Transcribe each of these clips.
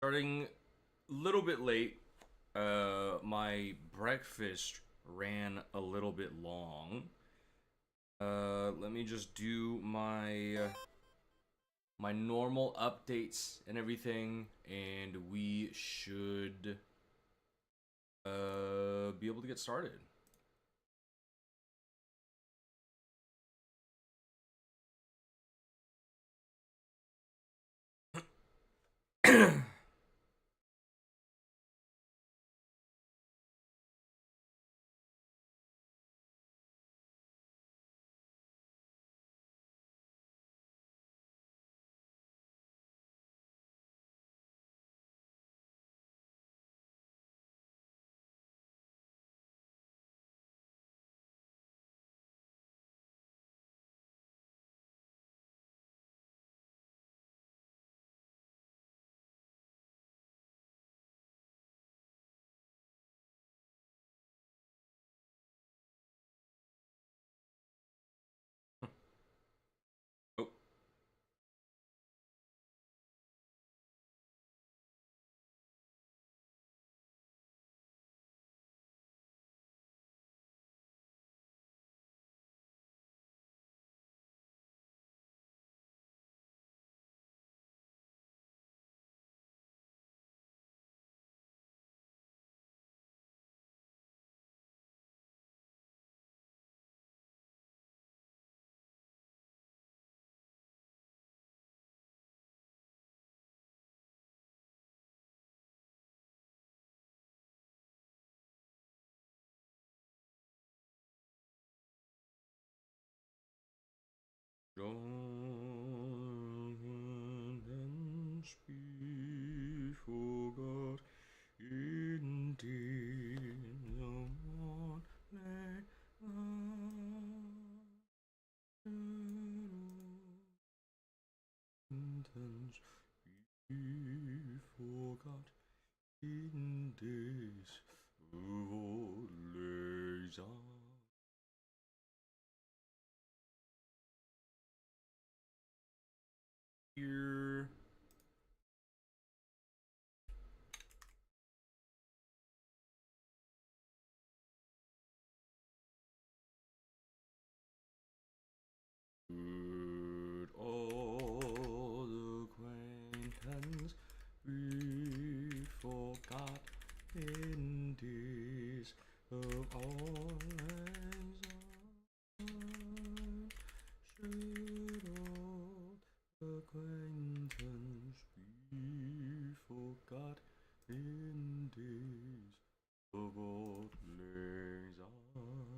Starting a little bit late. My breakfast ran a little bit long. Let me just do my normal updates and everything, and we should be able to get started. Oh, forgot indeed no one be forgot in days of old lays on. Here. Good old acquaintance we forgot in days of old lang syne. Should old acquaintance be forgot in days of old lang syne?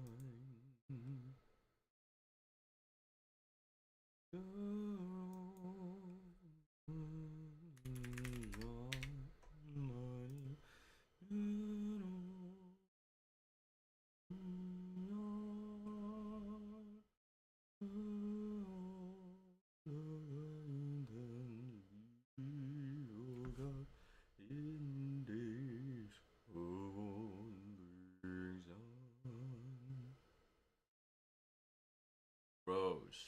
In days of old lang syne. Rose.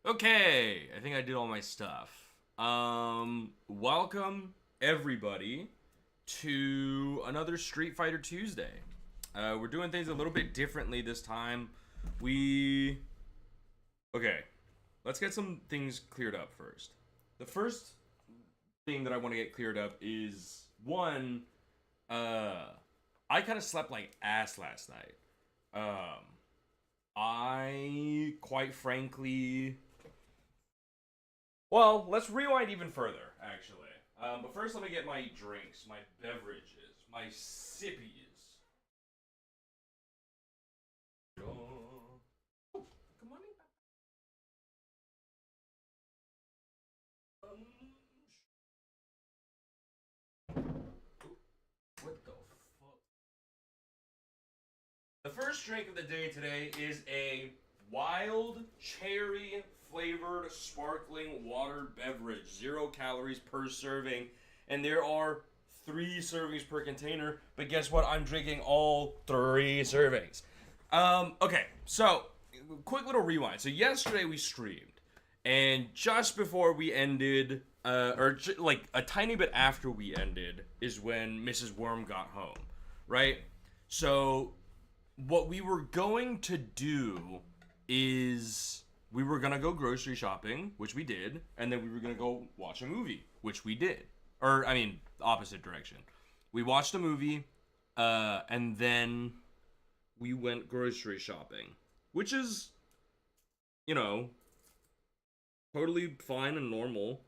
Okay, I think I did all my stuff. Welcome everybody to another Street Fighter Tuesday. We're doing things a little bit differently this time. Okay, let's get some things cleared up first. The first thing that I want to get cleared up is one, I kind of slept like ass last night. I quite frankly, well, let's rewind even further, actually. But first, let me get my drinks, my beverages, my sippies. Oh, come on in. What the fuck? The first drink of the day today is a wild cherry flavored sparkling water beverage. 0 calories per serving. And there are 3 servings per container. But guess what? I'm drinking all 3 servings. Okay, so quick little rewind. So yesterday we streamed. And just before we ended, like a tiny bit after we ended, is when Mrs. Worm got home, right? So what we were going to do is we were going to go grocery shopping, which we did, and then we were going to go watch a movie, which we did. Or, I mean, opposite direction. We watched a movie, and then we went grocery shopping, which is, you know, totally fine and normal.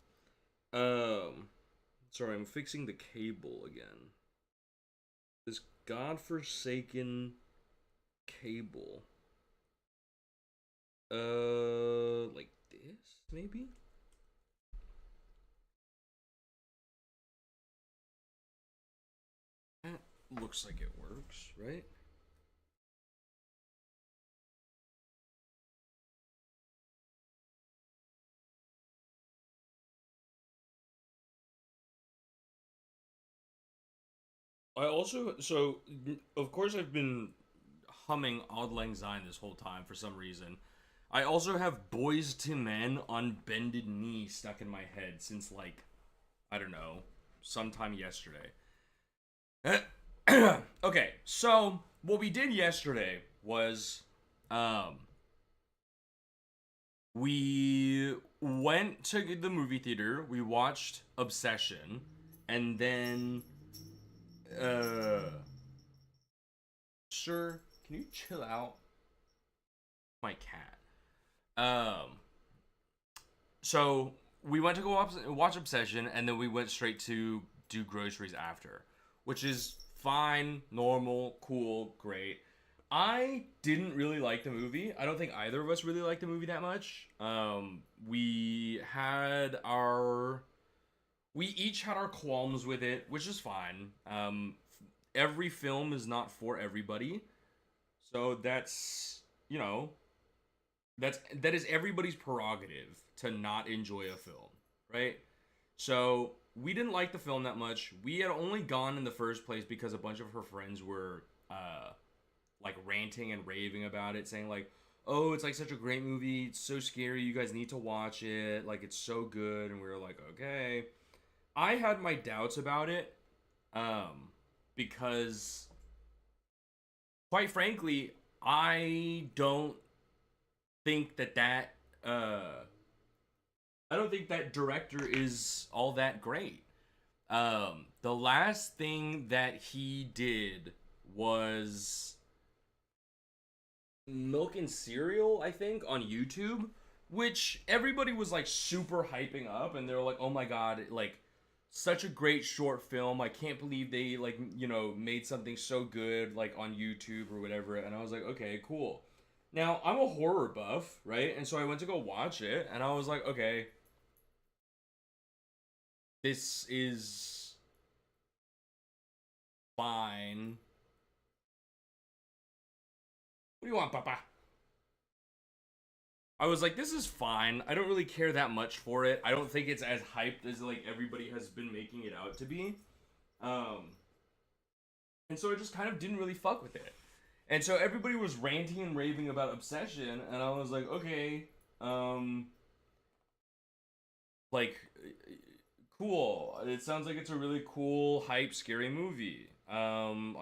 Sorry, I'm fixing the cable again. This godforsaken cable. Like this, maybe? That looks like it works, right? Of course I've been humming Auld Lang Syne this whole time for some reason. I also have Boys to Men on Bended Knee stuck in my head since, like, I don't know, sometime yesterday. Okay, so what we did yesterday was, we went to the movie theater, we watched Obsession, and then, sir, can you chill out? My cat. So we went to go watch Obsession, and then we went straight to do groceries after, which is fine, normal, cool, great. I didn't really like the movie. I don't think either of us really liked the movie that much. We each had our qualms with it, which is fine. Every film is not for everybody, so that's, you know, that is everybody's prerogative to not enjoy a film, right? So we didn't like the film that much. We had only gone in the first place because a bunch of her friends were like ranting and raving about it, saying like, "Oh, it's like such a great movie. It's so scary. You guys need to watch it. Like, it's so good." And we were like, "Okay." I had my doubts about it, because quite frankly, I don't think I don't think that director is all that great. The last thing that he did was Milk and Cereal, I think, on YouTube, which everybody was like super hyping up, and they were like, "Oh my god, like such a great short film. I can't believe they, like, you know, made something so good like on YouTube or whatever." And I was like, "Okay, cool." Now, I'm a horror buff, right? And so I went to go watch it, and I was like, "Okay, this is fine. What do you want, Papa?" I was like, "This is fine. I don't really care that much for it. I don't think it's as hyped as like everybody has been making it out to be." Um, and so I just kind of didn't really fuck with it. And so everybody was ranting and raving about Obsession, and I was like, "Okay, like cool. It sounds like it's a really cool, hype, scary movie. I'm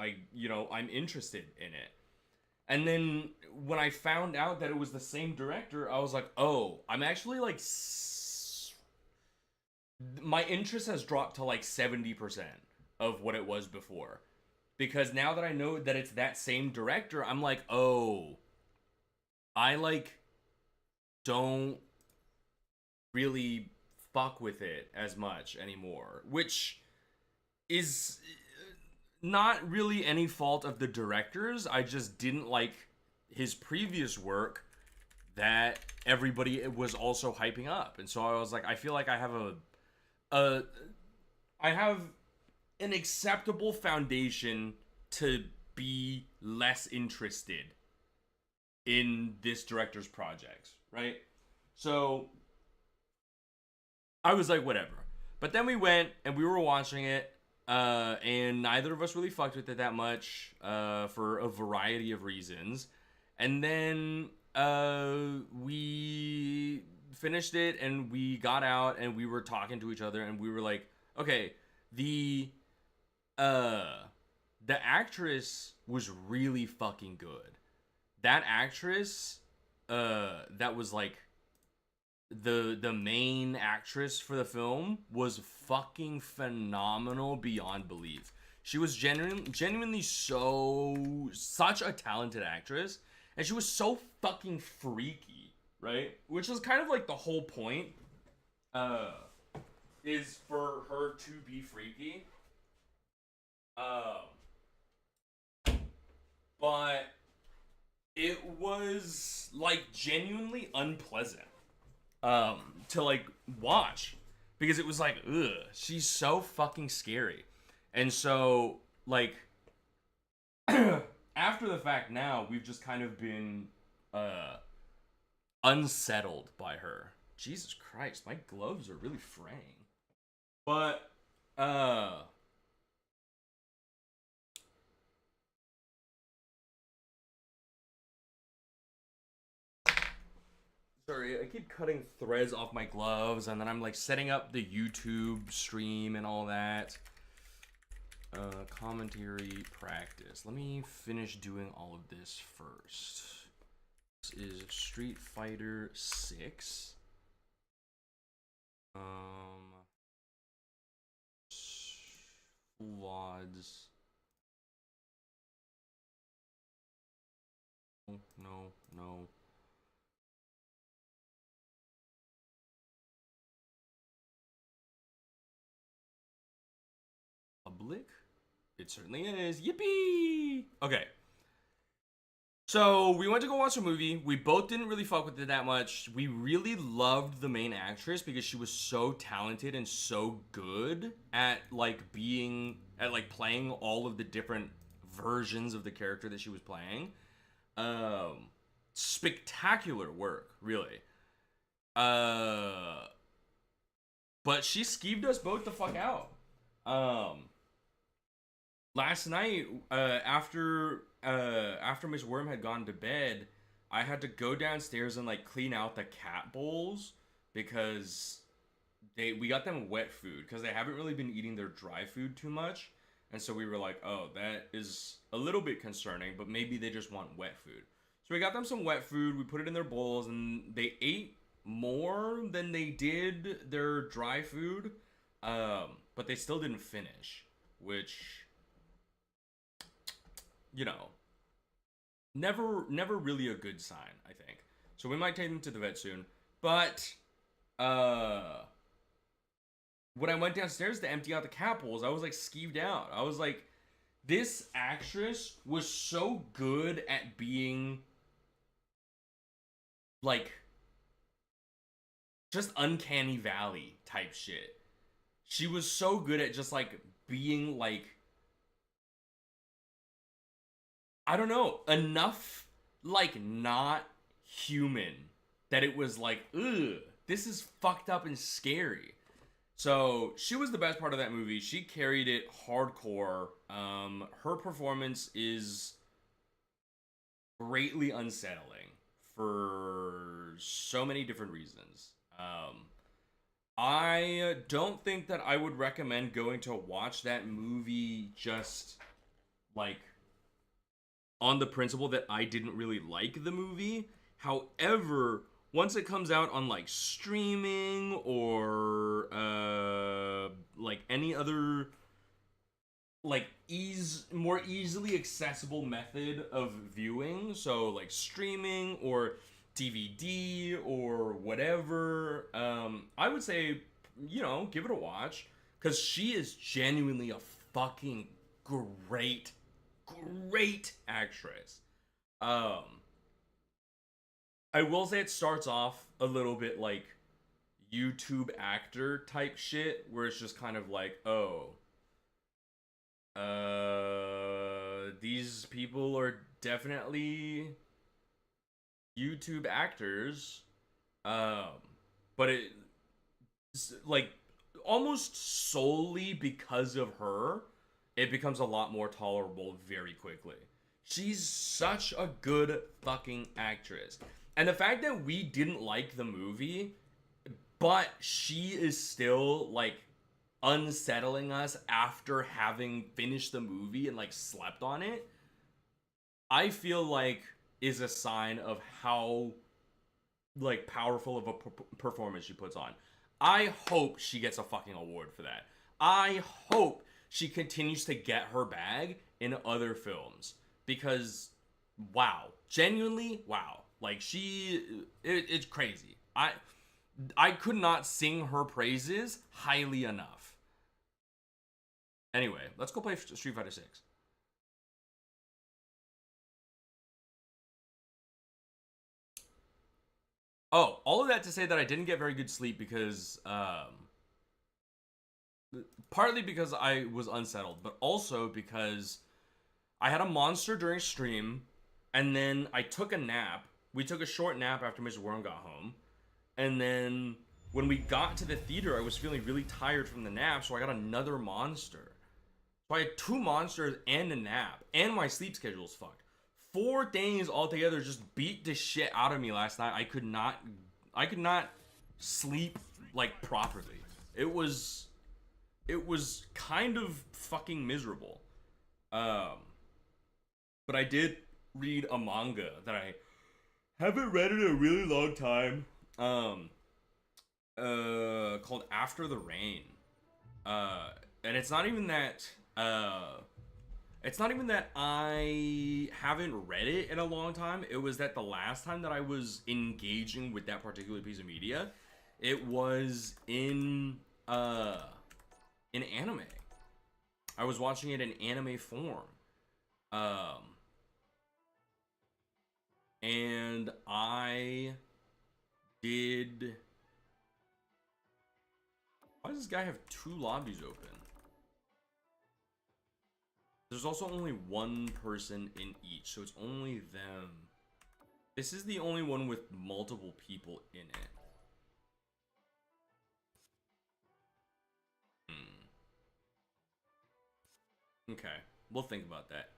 interested in it. And then when I found out that it was the same director, I was like, oh, I'm actually like, my interest has dropped to like 70% of what it was before. Because now that I know that it's that same director, I'm like, oh, I like don't really fuck with it as much anymore, which is not really any fault of the directors. I just didn't like his previous work that everybody was also hyping up. And so I was like, I feel like I have a I have an acceptable foundation to be less interested in this director's projects, right? So I was like, whatever. But then we went and we were watching it, and neither of us really fucked with it that much for a variety of reasons. And then we finished it and we got out and we were talking to each other and we were like, okay, uh, the actress was really fucking good. That actress, that was like the main actress for the film was fucking phenomenal beyond belief. She was genuinely such a talented actress, and she was so fucking freaky, right? Which is kind of like the whole point, uh, is for her to be freaky. Um, but it was like genuinely unpleasant to like watch because it was like, ugh, she's so fucking scary. And so like after the fact now we've just kind of been unsettled by her. Jesus Christ, my gloves are really fraying. But sorry, I keep cutting threads off my gloves, and then I'm like setting up the YouTube stream and all that. Commentary practice. Let me finish doing all of this first. This is Street Fighter 6. VODs. No. Public? It certainly is. Yippee! Okay. So we went to go watch a movie. We both didn't really fuck with it that much. We really loved the main actress because she was so talented and so good at like playing all of the different versions of the character that she was playing. Spectacular work, really. But she skeeved us both the fuck out. Last night, after Miss Worm had gone to bed, I had to go downstairs and like clean out the cat bowls because we got them wet food because they haven't really been eating their dry food too much, and so we were like, oh, that is a little bit concerning, but maybe they just want wet food. So we got them some wet food. We put it in their bowls, and they ate more than they did their dry food, but they still didn't finish, which, you know, never really a good sign, I think. So we might take them to the vet soon. But when I went downstairs to empty out the cat bowls, I was like skeeved out. I was like, this actress was so good at being like just uncanny valley type shit. She was so good at just like being like, I don't know, enough like not human that it was like, ugh, this is fucked up and scary. So she was the best part of that movie. She carried it hardcore. Her performance is greatly unsettling for so many different reasons. I don't think that I would recommend going to watch that movie just like on the principle that I didn't really like the movie. However, once it comes out on like streaming or like any other like more easily accessible method of viewing, so like streaming or DVD or whatever, I would say, give it a watch, because she is genuinely a fucking great great actress. um I will say it starts off a little bit like YouTube actor type shit, where it's just kind of like, oh, these people are definitely YouTube actors. Um, but it, like, almost solely because of her, it becomes a lot more tolerable very quickly. She's such a good fucking actress. And the fact that we didn't like the movie, but she is still, like, unsettling us after having finished the movie and, like, slept on it, I feel like is a sign of how, like, powerful of a performance she puts on. I hope she gets a fucking award for that. I hope she continues to get her bag in other films, because wow, genuinely wow. Like, it's crazy. I could not sing her praises highly enough. Anyway, let's go play Street Fighter 6. Oh, all of that to say that I didn't get very good sleep because partly because I was unsettled, but also because I had a monster during stream, and then I took a nap. We took a short nap after Mr. Warren got home, and then when we got to the theater, I was feeling really tired from the nap, so I got another monster. So I had two monsters and a nap, and my sleep schedule is fucked. 4 days altogether just beat the shit out of me last night. I could not sleep like properly. It was kind of fucking miserable. But I did read a manga that I haven't read in a really long time. Called After the Rain. And it's not even that I haven't read it in a long time. It was that the last time that I was engaging with that particular piece of media, it was in anime. I was watching it in anime form. And I did... Why does this guy have 2 lobbies open? There's also only one person in each, so it's only them. This is the only one with multiple people in it. Okay, we'll think about that.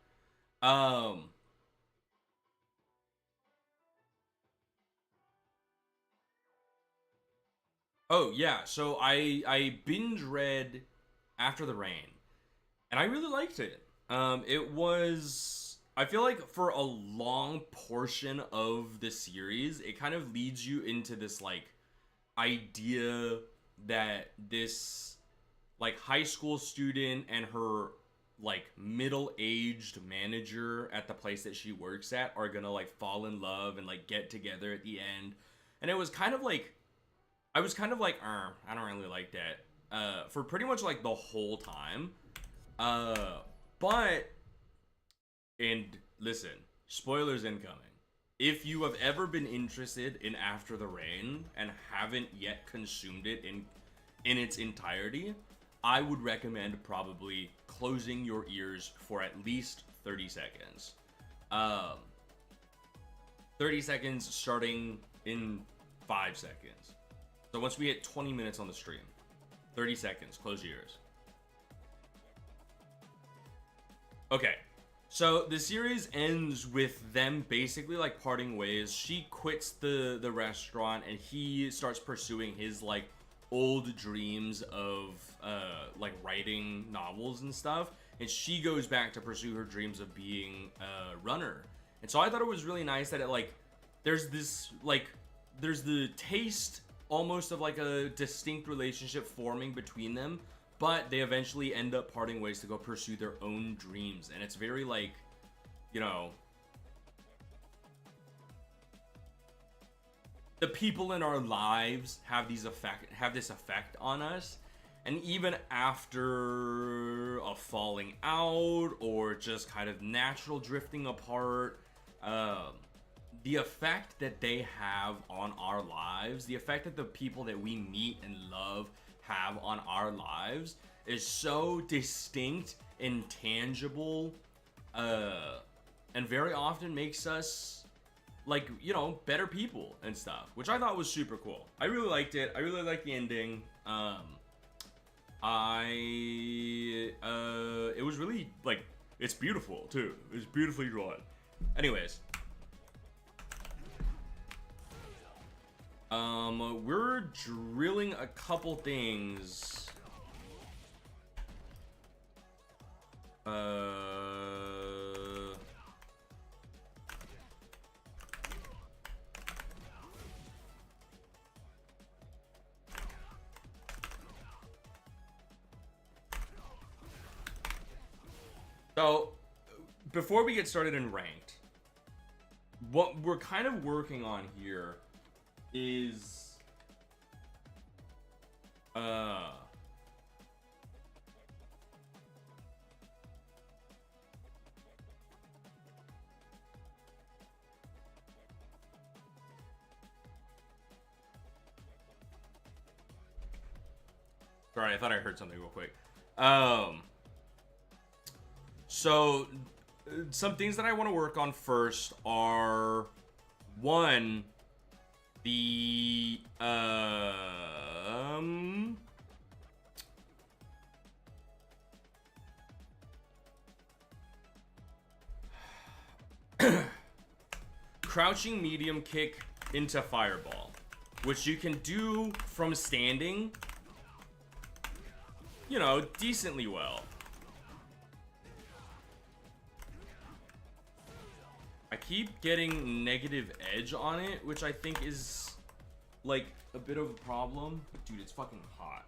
Oh yeah, so I binge read After the Rain, and I really liked it. It was, I feel like for a long portion of the series, it kind of leads you into this like idea that this like high school student and her like middle-aged manager at the place that she works at are gonna like fall in love and like get together at the end. And it was kind of like, I was kind of like, I don't really like that, for pretty much like the whole time. But, and listen, spoilers incoming. If you have ever been interested in After the Rain and haven't yet consumed it in its entirety, I would recommend probably closing your ears for at least 30 seconds. 30 seconds starting in 5 seconds. So once we hit 20 minutes on the stream, 30 seconds, close your ears. Okay, so the series ends with them basically like parting ways. She quits the restaurant and he starts pursuing his like old dreams of like writing novels and stuff, and she goes back to pursue her dreams of being a runner. And so I thought it was really nice that it like there's the taste almost of like a distinct relationship forming between them, but they eventually end up parting ways to go pursue their own dreams. And it's very like, you know, the people in our lives have this effect on us, and even after a falling out or just kind of natural drifting apart, the effect that they have on our lives, the effect that the people that we meet and love have on our lives is so distinct and tangible, and very often makes us, like, you know, better people and stuff, which I thought was super cool. I really liked it. I really liked the ending. It was really, like, it's beautiful too. It's beautifully drawn. Anyways, we're drilling a couple things. So, before we get started in ranked, what we're kind of working on here is sorry, I thought I heard something real quick. So some things that I want to work on first are, one, the crouching medium kick into fireball, which you can do from standing, you know, decently well. I keep getting negative edge on it, which I think is like a bit of a problem. Dude, it's fucking hot.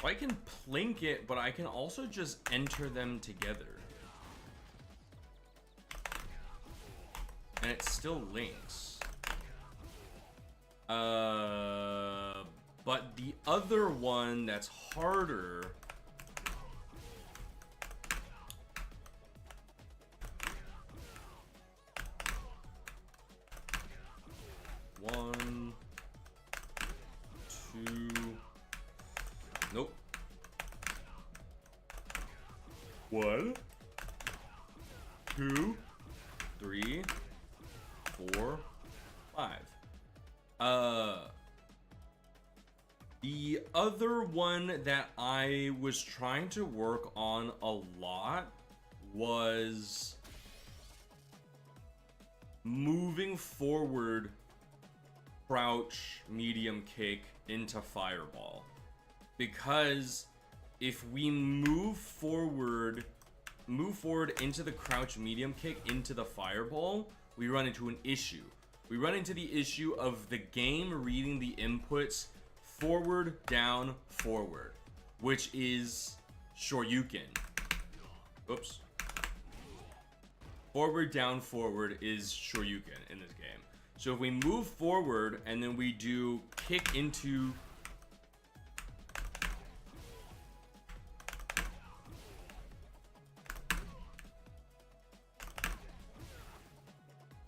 I can plink it, but I can also just enter them together. And it still links. But the other one that's harder, one, two, nope. One, two, three, 4, 5. The other one that I was trying to work on a lot was moving forward, crouch, medium kick into fireball. Because if we move forward into the crouch, medium kick, into the fireball, we run into an issue. We run into the issue of the game reading the inputs forward, down, forward, which is Shoryuken. Oops. Forward, down, forward is Shoryuken in this game. So if we move forward and then we do kick into...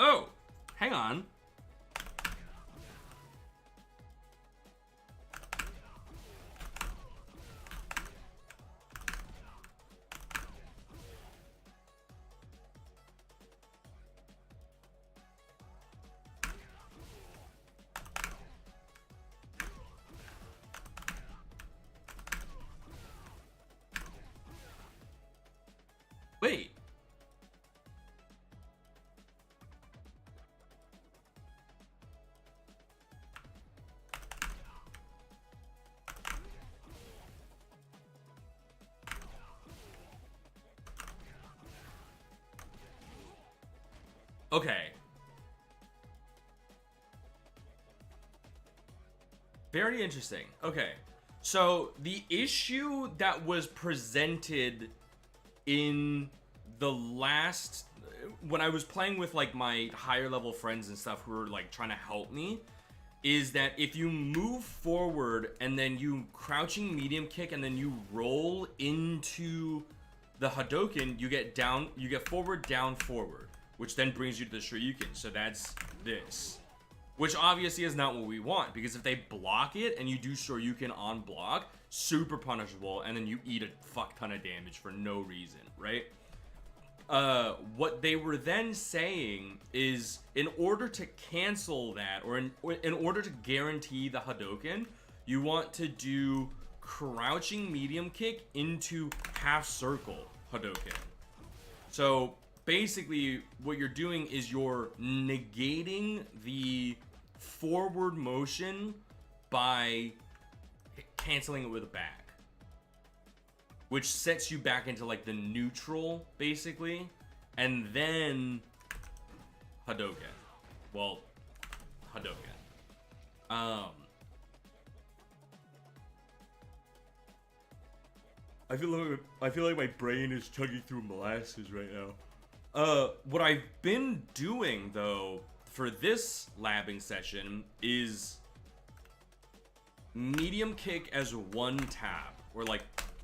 Oh, hang on. Okay. Very interesting. Okay. So the issue that was presented in the last, when I was playing with like my higher level friends and stuff who were like trying to help me, is that if you move forward and then you crouching medium kick and then you roll into the Hadoken, you get down, you get forward, down, forward, which then brings you to the Shoryuken. So that's this. Which obviously is not what we want, because if they block it and you do Shoryuken on block, super punishable, and then you eat a fuck ton of damage for no reason, right? What they were then saying is, in order to cancel that, or in order to guarantee the Hadoken, you want to do crouching medium kick into half circle Hadoken. So basically what you're doing is you're negating the forward motion by canceling it with a back, which sets you back into like the neutral basically, and then Hadoken. Well, Hadoken. I feel like my brain is chugging through molasses right now. What I've been doing though for this labbing session is medium kick as one tap, or like,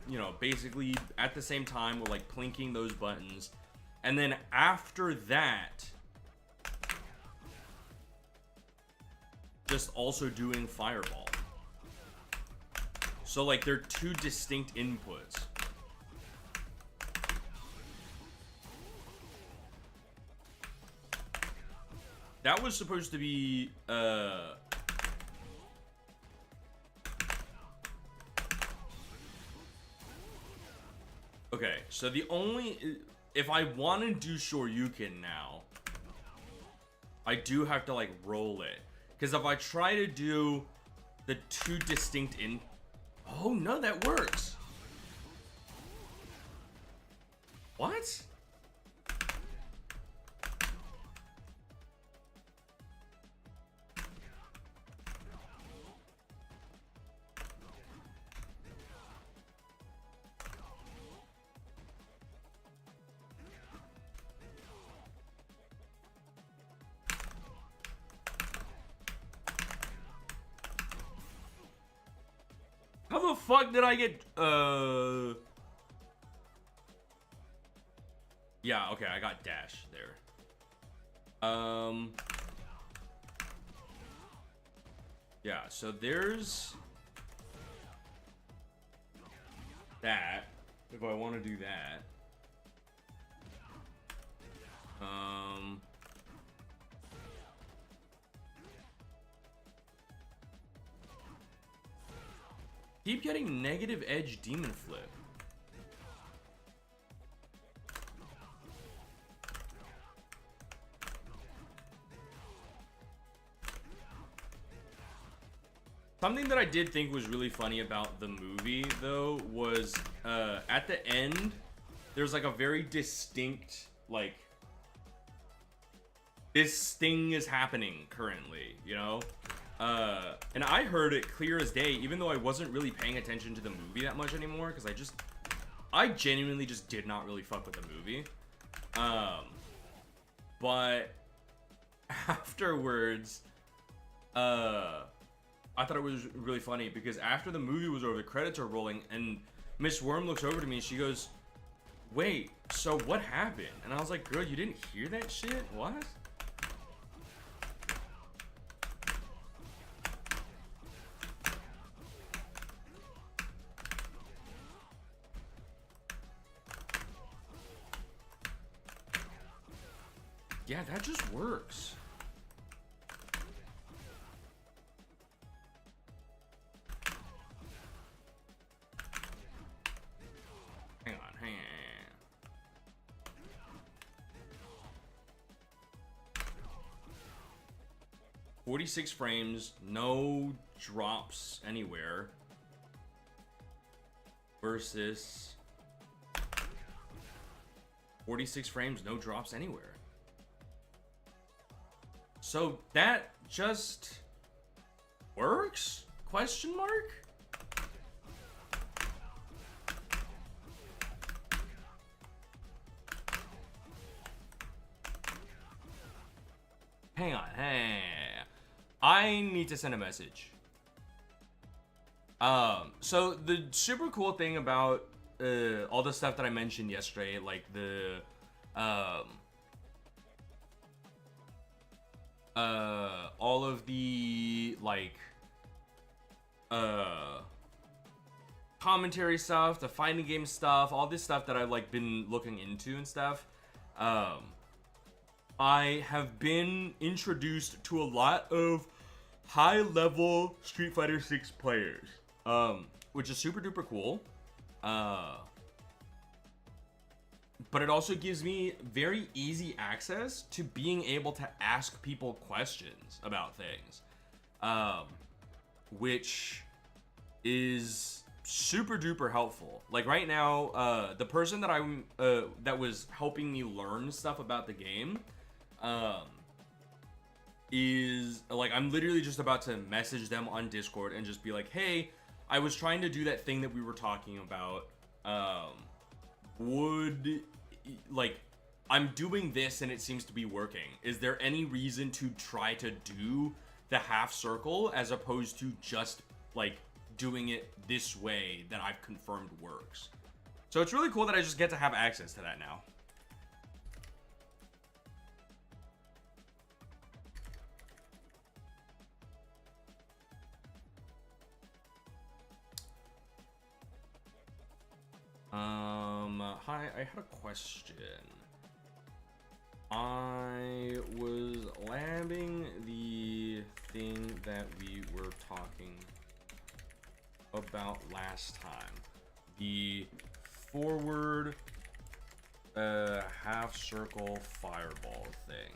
you know, basically at the same time we're like plinking those buttons, and then after that just also doing fireball. So like they're two distinct inputs. That was supposed to be okay, so the only, if I want to do Shoryuken now, I do have to like roll it, because if I try to do the two distinct in, oh no, that works. What? How the fuck did I get, yeah, okay, I got dash there. Yeah, so there's that, if I want to do that. Keep getting negative edge demon flip. Something that I did think was really funny about the movie, though, was at the end, there's like a very distinct, like, this thing is happening currently, you know? And I heard it clear as day, even though I wasn't really paying attention to the movie that much anymore, because I genuinely just did not really fuck with the movie. But afterwards, I thought it was really funny, because after the movie was over, the credits are rolling, and Miss Worm looks over to me and she goes, "Wait, so what happened?" And I was like, "Girl, you didn't hear that shit? What?" Yeah, that just works. Hang on. 46 frames, no drops anywhere. Versus 46 frames, no drops anywhere. So that just works? Question mark? Hang on, hey. I need to send a message. So the super cool thing about all the stuff that I mentioned yesterday, like the all of the like commentary stuff, the fighting game stuff, all this stuff that I've like been looking into and stuff. I have been introduced to a lot of high-level Street Fighter 6 players, which is super duper cool. But it also gives me very easy access to being able to ask people questions about things, which is super duper helpful. Like right now, the person that that was helping me learn stuff about the game, is like, I'm literally just about to message them on Discord and just be like, hey, I was trying to do that thing that we were talking about. I'm doing this and it seems to be working. Is there any reason to try to do the half circle as opposed to just like doing it this way that I've confirmed works? So it's really cool that I just get to have access to that now. Hi, I had a question. I was labbing the thing that we were talking about last time. The forward half circle fireball thing.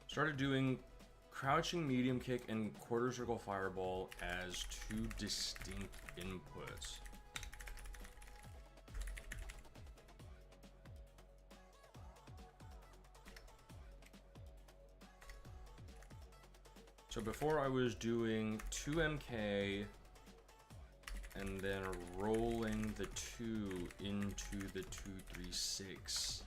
Started doing crouching medium kick and quarter circle fireball as two distinct inputs. So before I was doing 2 MK and then rolling the 2 into the 236.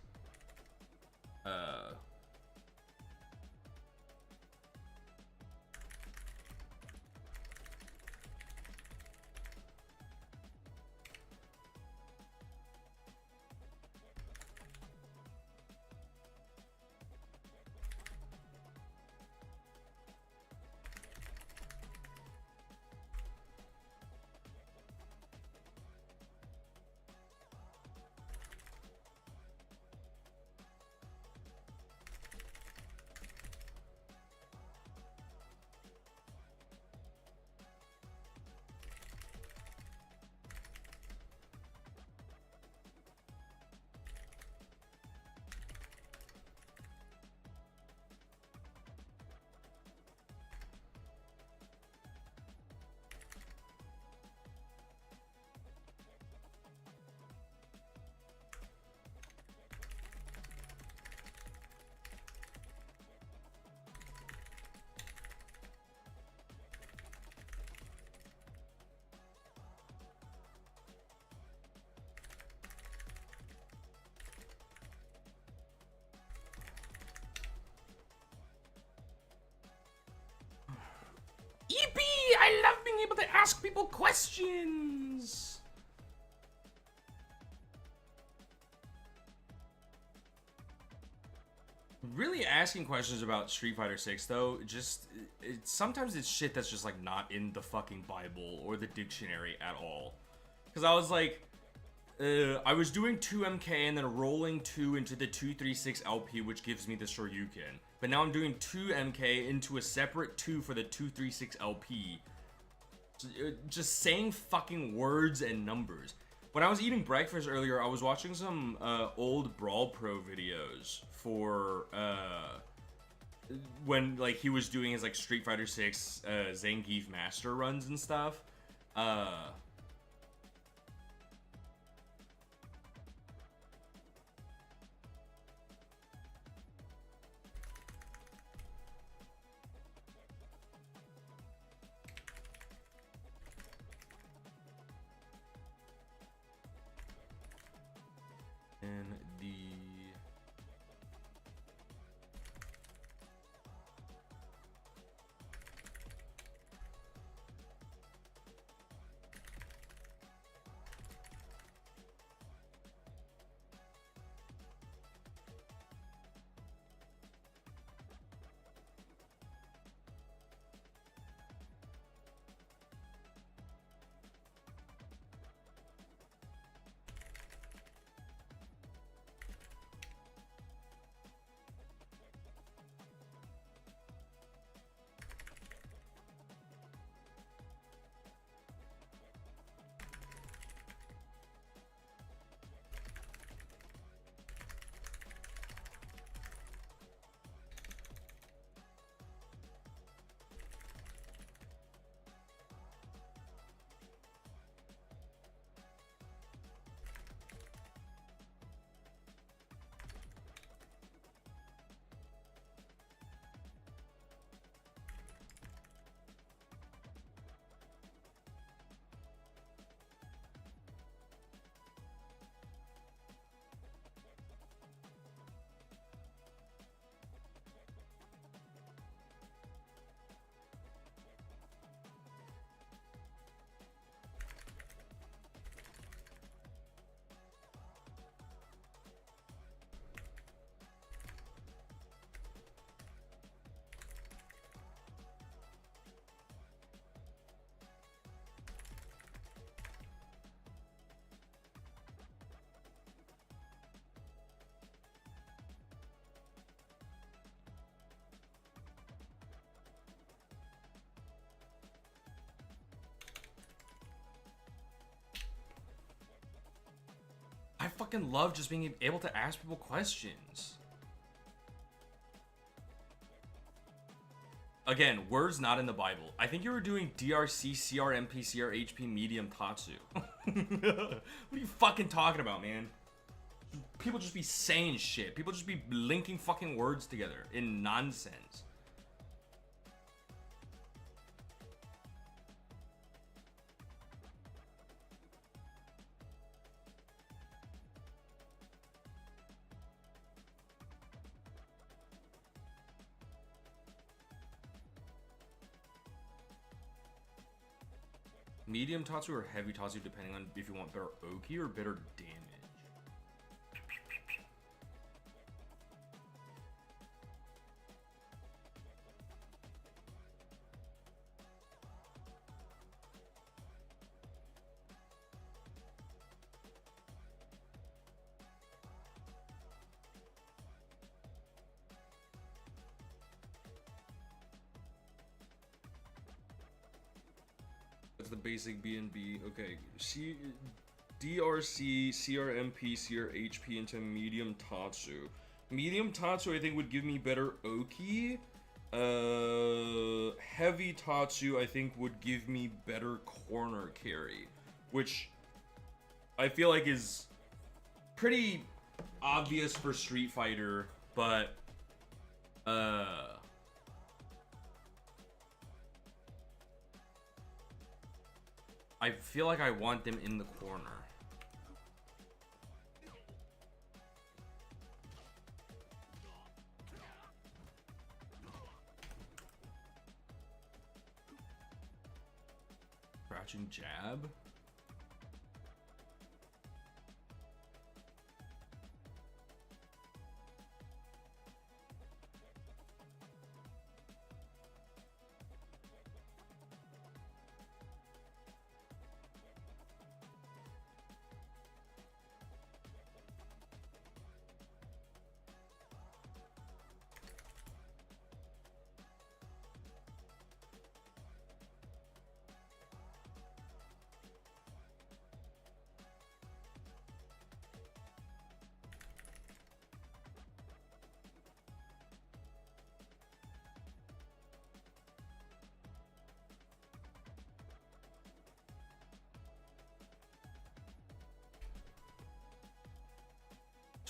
Yippee! I love being able to ask people questions! Really asking questions about Street Fighter 6 though, sometimes it's shit that's just like not in the fucking Bible or the dictionary at all. Cause I was like, I was doing 2 MK and then rolling 2 into the 236 LP, which gives me the Shoryuken. But now I'm doing 2 MK into a separate 2 for the 236 LP. Just saying fucking words and numbers. When I was eating breakfast earlier, I was watching some old Brawl Pro videos for when like he was doing his like Street Fighter 6 Zangief Master runs and stuff. And the I fucking love just being able to ask people questions. Again, words not in the Bible. I think you were doing DRC, CRMP, CRHP, medium, Tatsu. What are you fucking talking about, man? People just be saying shit. People just be linking fucking words together in nonsense. Medium Tatsu or heavy Tatsu, depending on if you want better Oki or better damage. That's the basic B&B. Okay, DRC, CRMP, CRHP into medium Tatsu. Medium Tatsu I think would give me better Oki. Heavy Tatsu I think would give me better corner carry, which I feel like is pretty obvious for Street Fighter, but I feel like I want them in the corner. Crouching jab.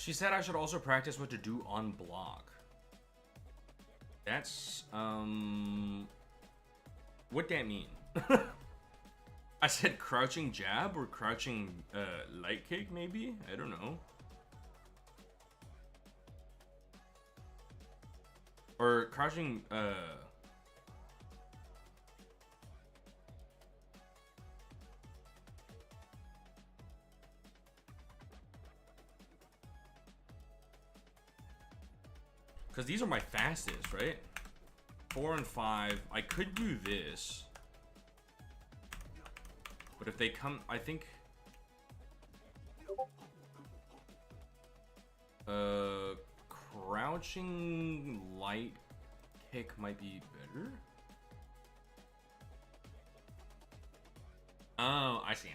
She said I should also practice what to do on block. That's, what that mean? I said crouching jab or crouching, light kick, maybe? I don't know. Or crouching, because these are my fastest, right? 4 and 5. I could do this. But if they come, I think... crouching light kick might be better. Oh, I see.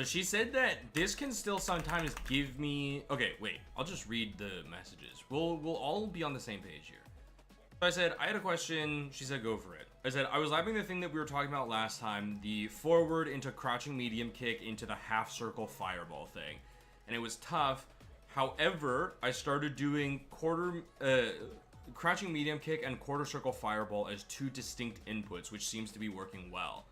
So she said that this can still sometimes give me... Okay, wait. I'll just read the messages. We'll all be on the same page here. So I said, I had a question. She said, go for it. I said, I was lapping the thing that we were talking about last time. The forward into crouching medium kick into the half circle fireball thing. And it was tough. However, I started doing crouching medium kick and quarter circle fireball as two distinct inputs, which seems to be working well.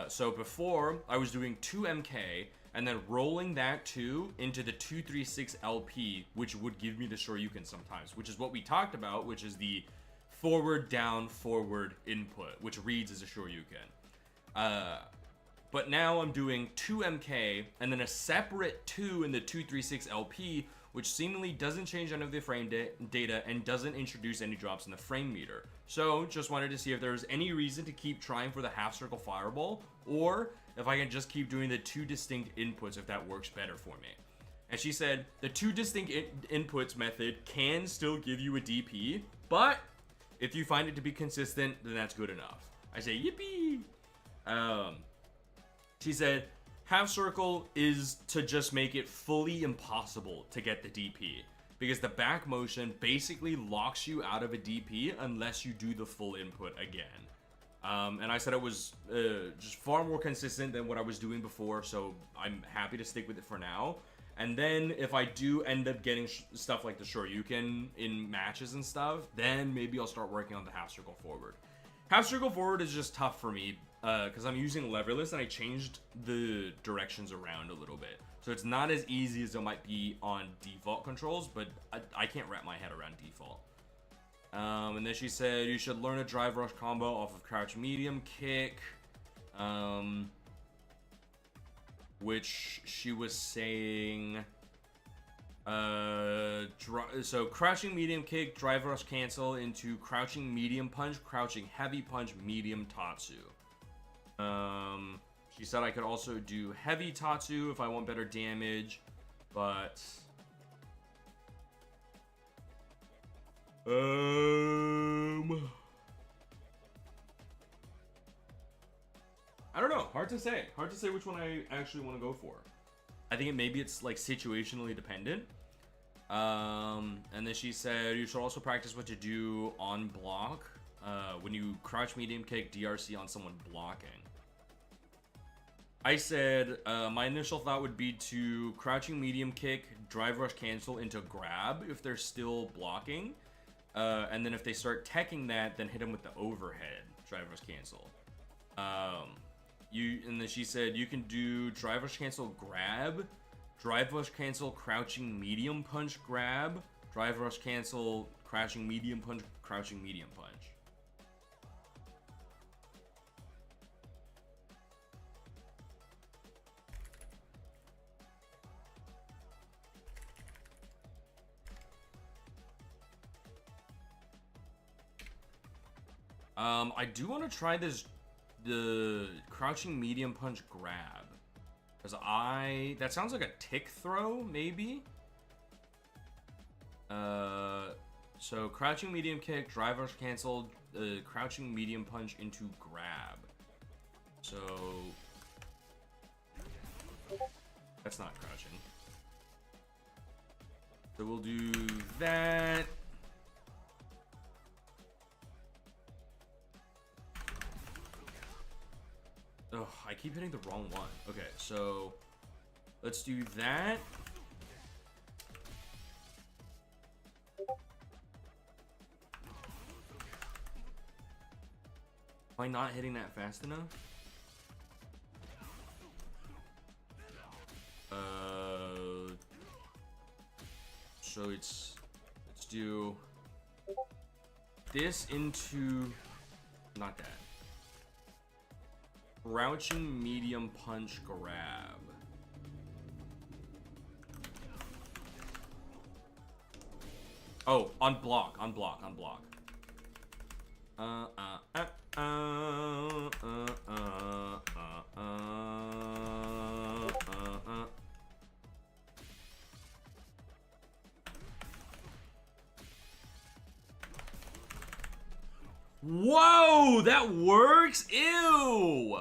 So before, I was doing 2 MK and then rolling that 2 into the 236 LP, which would give me the Shoryuken sometimes, which is what we talked about, which is the forward, down, forward input, which reads as a Shoryuken. But now I'm doing 2 MK and then a separate 2 in the 236 LP, which seemingly doesn't change any of the frame data and doesn't introduce any drops in the frame meter. So just wanted to see if there's any reason to keep trying for the half circle fireball, or if I can just keep doing the 2 distinct inputs if that works better for me. And she said the 2 distinct inputs method can still give you a DP, but if you find it to be consistent, then that's good enough. I say yippee. She said half circle is to just make it fully impossible to get the DP, because the back motion basically locks you out of a DP unless you do the full input again. And I said it was just far more consistent than what I was doing before, so I'm happy to stick with it for now. And then if I do end up getting stuff like the Shoryuken in matches and stuff, then maybe I'll start working on the half circle forward. Half circle forward is just tough for me because I'm using leverless and I changed the directions around a little bit. So it's not as easy as it might be on default controls, but I can't wrap my head around default. And then she said you should learn a drive rush combo off of crouch medium kick. Which she was saying, so crouching medium kick, drive rush cancel into crouching medium punch, crouching heavy punch, medium tatsu. She said I could also do heavy tatsu if I want better damage, but I don't know. Hard to say. Hard to say which one I actually want to go for. I think maybe it's like situationally dependent. And then she said you should also practice what to do on block when you crouch medium kick DRC on someone blocking. I said my initial thought would be to crouching medium kick, drive rush cancel into grab if they're still blocking. And then if they start teching that, then hit them with the overhead drive rush cancel. And then she said you can do drive rush cancel grab, drive rush cancel crouching medium punch grab, drive rush cancel crouching medium punch, crouching medium punch. I do want to try the crouching medium punch grab. Because that sounds like a tick throw, maybe? So crouching medium kick, drive rush cancel, crouching medium punch into grab. So that's not crouching. So we'll do that. Oh, I keep hitting the wrong one. Okay, so let's do that. Am I not hitting that fast enough? So let's do this into, not that. Crouching medium punch grab. Oh, on block. Whoa, that works? Ew!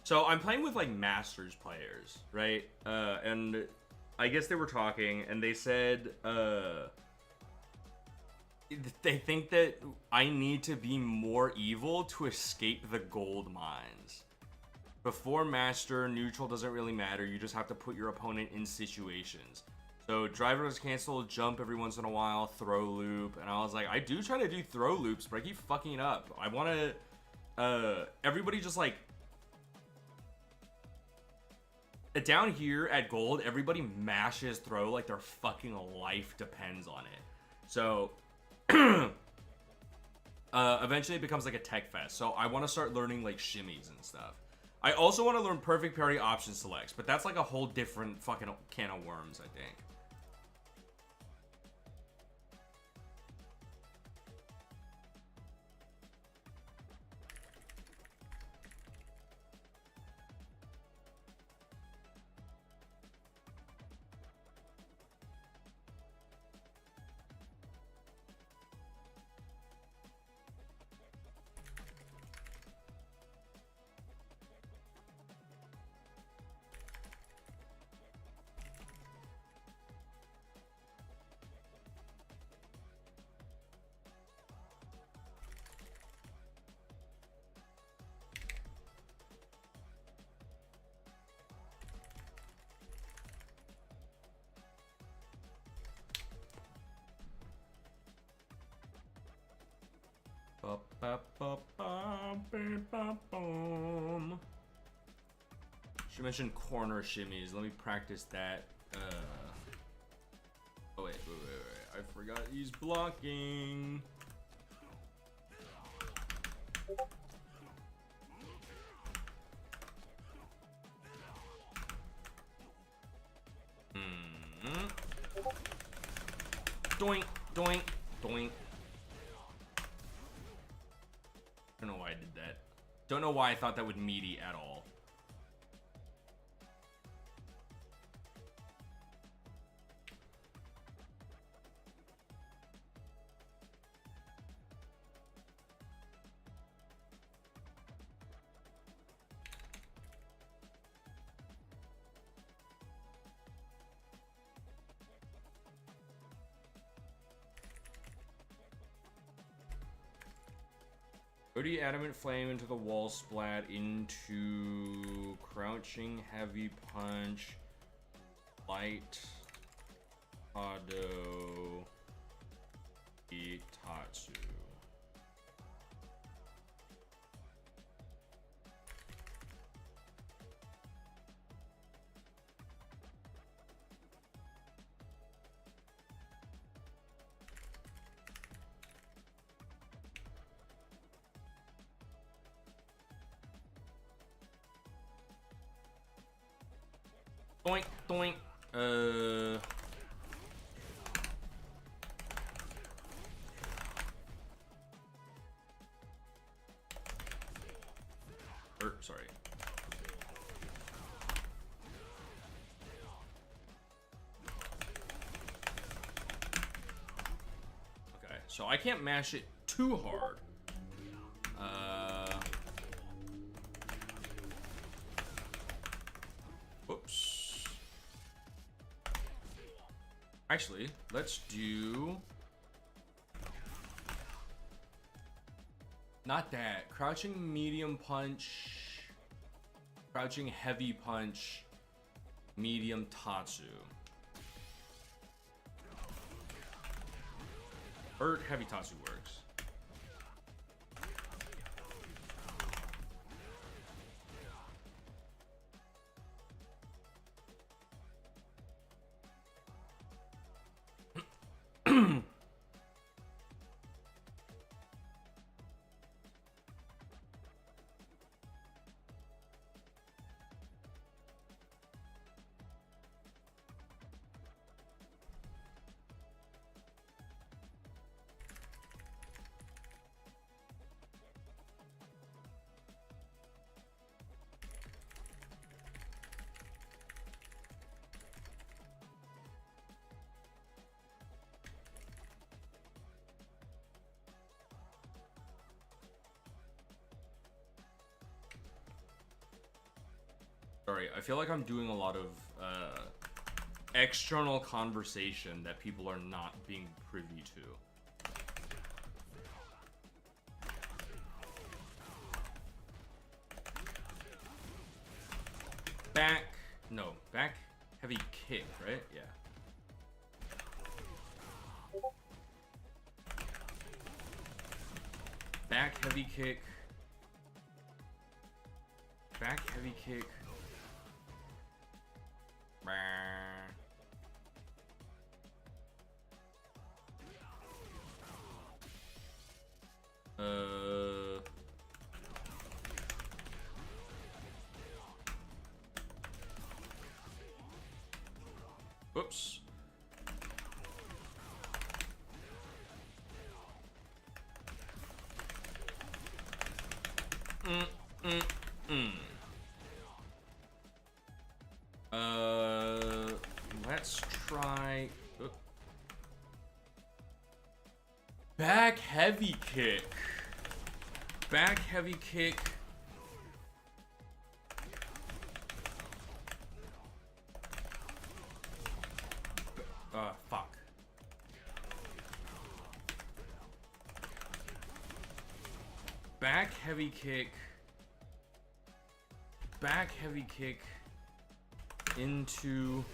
So I'm playing with like Masters players, right? And I guess they were talking and they said they think that I need to be more evil to escape the gold mines. Before Master, neutral doesn't really matter. You just have to put your opponent in situations. So drivers cancel, jump every once in a while, throw loop. And I was like, I do try to do throw loops, but I keep fucking it up. I want to, everybody just like, down here at gold, everybody mashes throw like their fucking life depends on it. So eventually it becomes like a tech fest. So I want to start learning like shimmies and stuff. I also want to learn perfect parry option selects, but that's like a whole different fucking can of worms, I think. She mentioned corner shimmies. Let me practice that. Oh wait. I forgot he's blocking. Doink, doink, doink. I don't know why I did that. Don't know why I thought that would meaty at all. Odie Adamant Flame into the wall splat into Crouching Heavy Punch, Light Hado Itatsu. Doink, doink. Sorry. Okay, so I can't mash it too hard. Whoops. Actually, let's do... Not that. Crouching medium punch. Crouching heavy punch. Medium Tatsu. Or heavy Tatsu works. Sorry, I feel like I'm doing a lot of external conversation that people are not being privy to. Back heavy kick, right? Yeah. Back heavy kick. Back heavy kick. Whoops. Let's try back heavy kick. Back heavy kick. Fuck. Back heavy kick. Back heavy kick into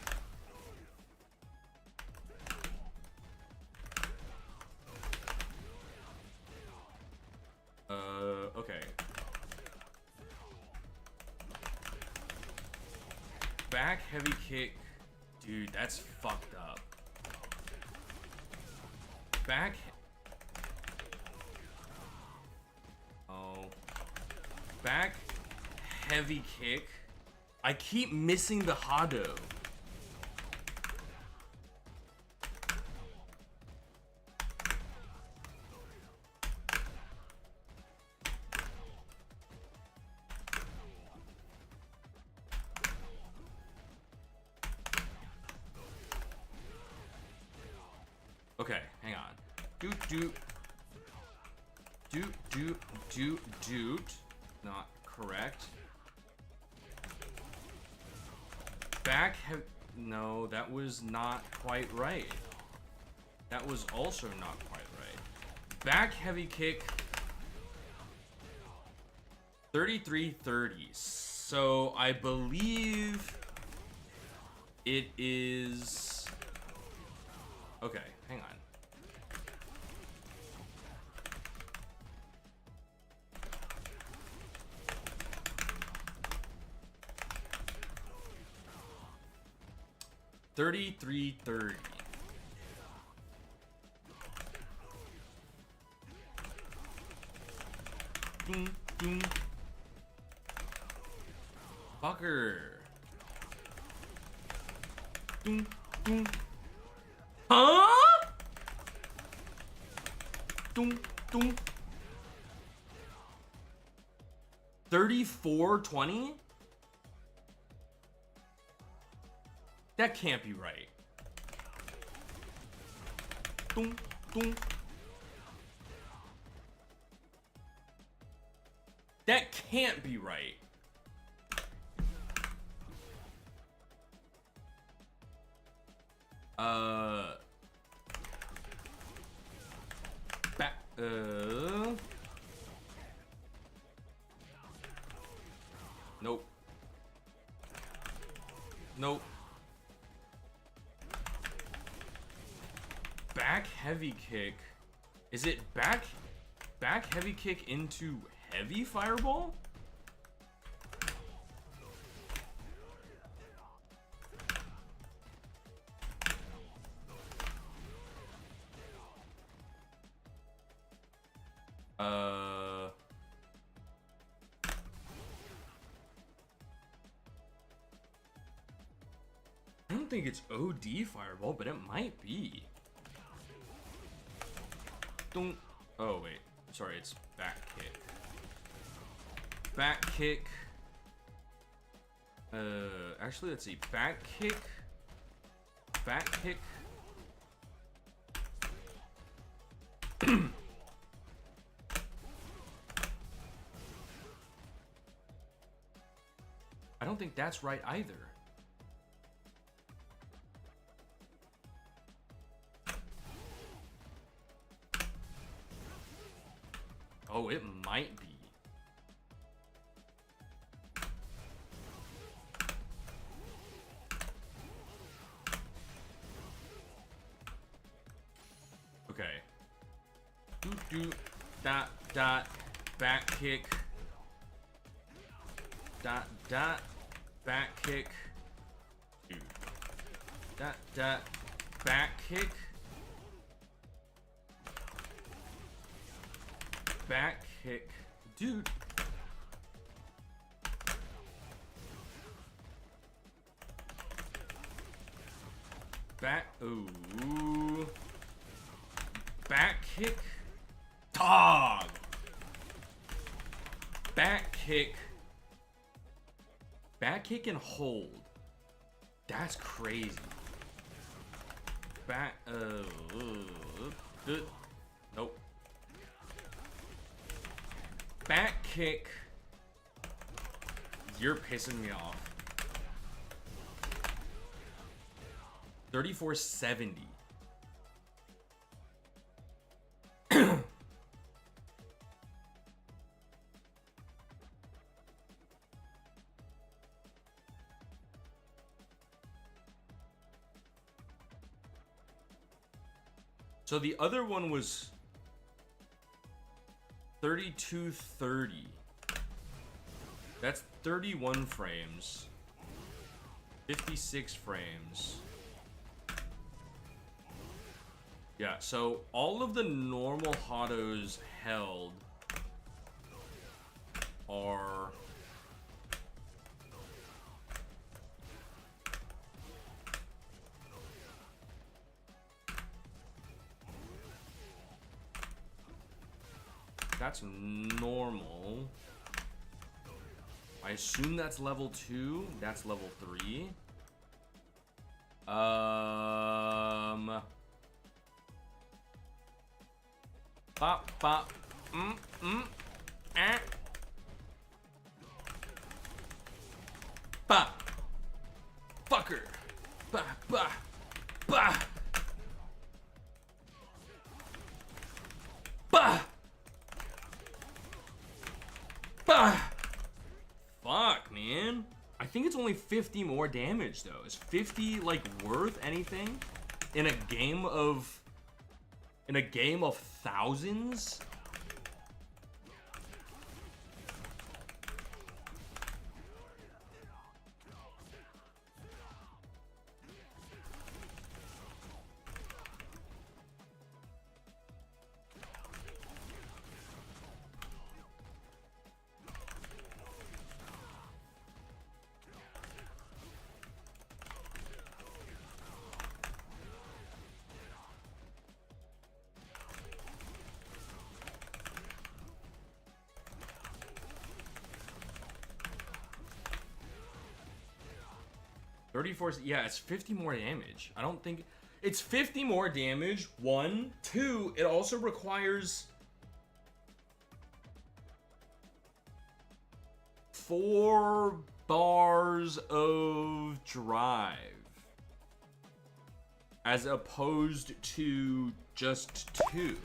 okay. Back heavy kick. Dude, that's fucked up. Back. Oh. Back heavy kick. I keep missing the Hado. Okay, hang on. Doot. Not correct. Back no, that was not quite right. That was also not quite right. Back heavy kick. 3330. So I believe it is. Okay, hang on. $33.30. Ding. Fucker. Ding. Huh? Ding. 34.20? That can't be right. Ding. That can't be right. Nope. Back heavy kick. Is it back heavy kick into heavy fireball? I don't think it's OD fireball, but it might be. Don't. Oh wait, sorry, it's back kick. Back kick. Actually, let's see. Back kick. Back kick. I don't think that's right either. Oh, it might be. Okay. Dot, back kick. Dot, back kick. Dot, back kick. Back kick. Dude. Back. Ooh. Back kick. Dog. Back kick. Back kick and hold. That's crazy. Back. Nope. Back kick. You're pissing me off. 34.70. So the other one was 32.30. That's 31 frames. 56 frames. Yeah, so all of the normal Hottos held are... That's normal. I assume that's level 2. That's level 3. Bop, bop. Eh. Bah. Fucker. Bah, bah, bah. Bah. Bah. Fuck, man. I think it's only 50 more damage, though. Is 50, like, worth anything? In a game of thousands? Yeah, it's 50 more damage. I don't think... It's 50 more damage, 1. 2, it also requires... 4 bars of drive. As opposed to just 2.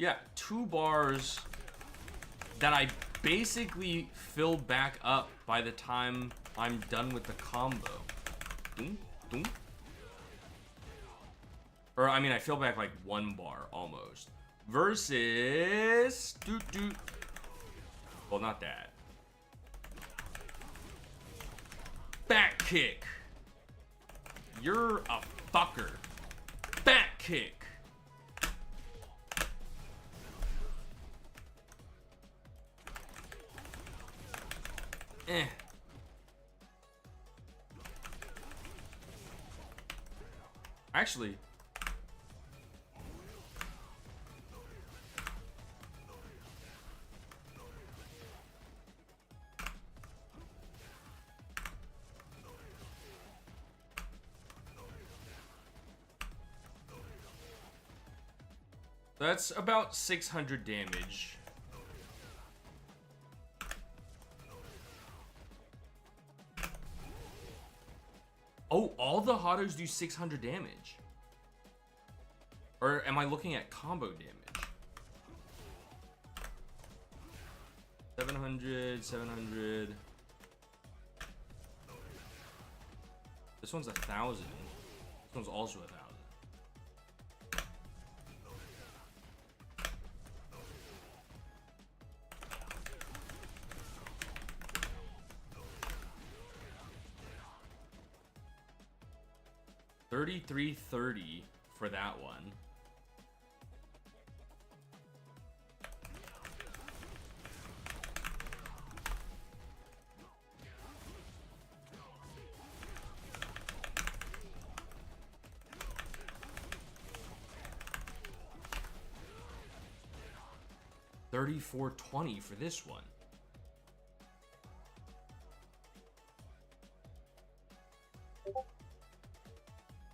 Yeah, 2 bars that I basically fill back up by the time I'm done with the combo. Or, I mean, I fill back like 1 bar almost. Versus... Well, not that. Back kick. You're a fucker. Back kick. Eh. Actually, that's about 600 damage. Oh, all the Hottos do 600 damage. Or am I looking at combo damage? 700, 700. This one's 1,000. This one's also 1,000. $33.30 for that one. $34.20 for this one.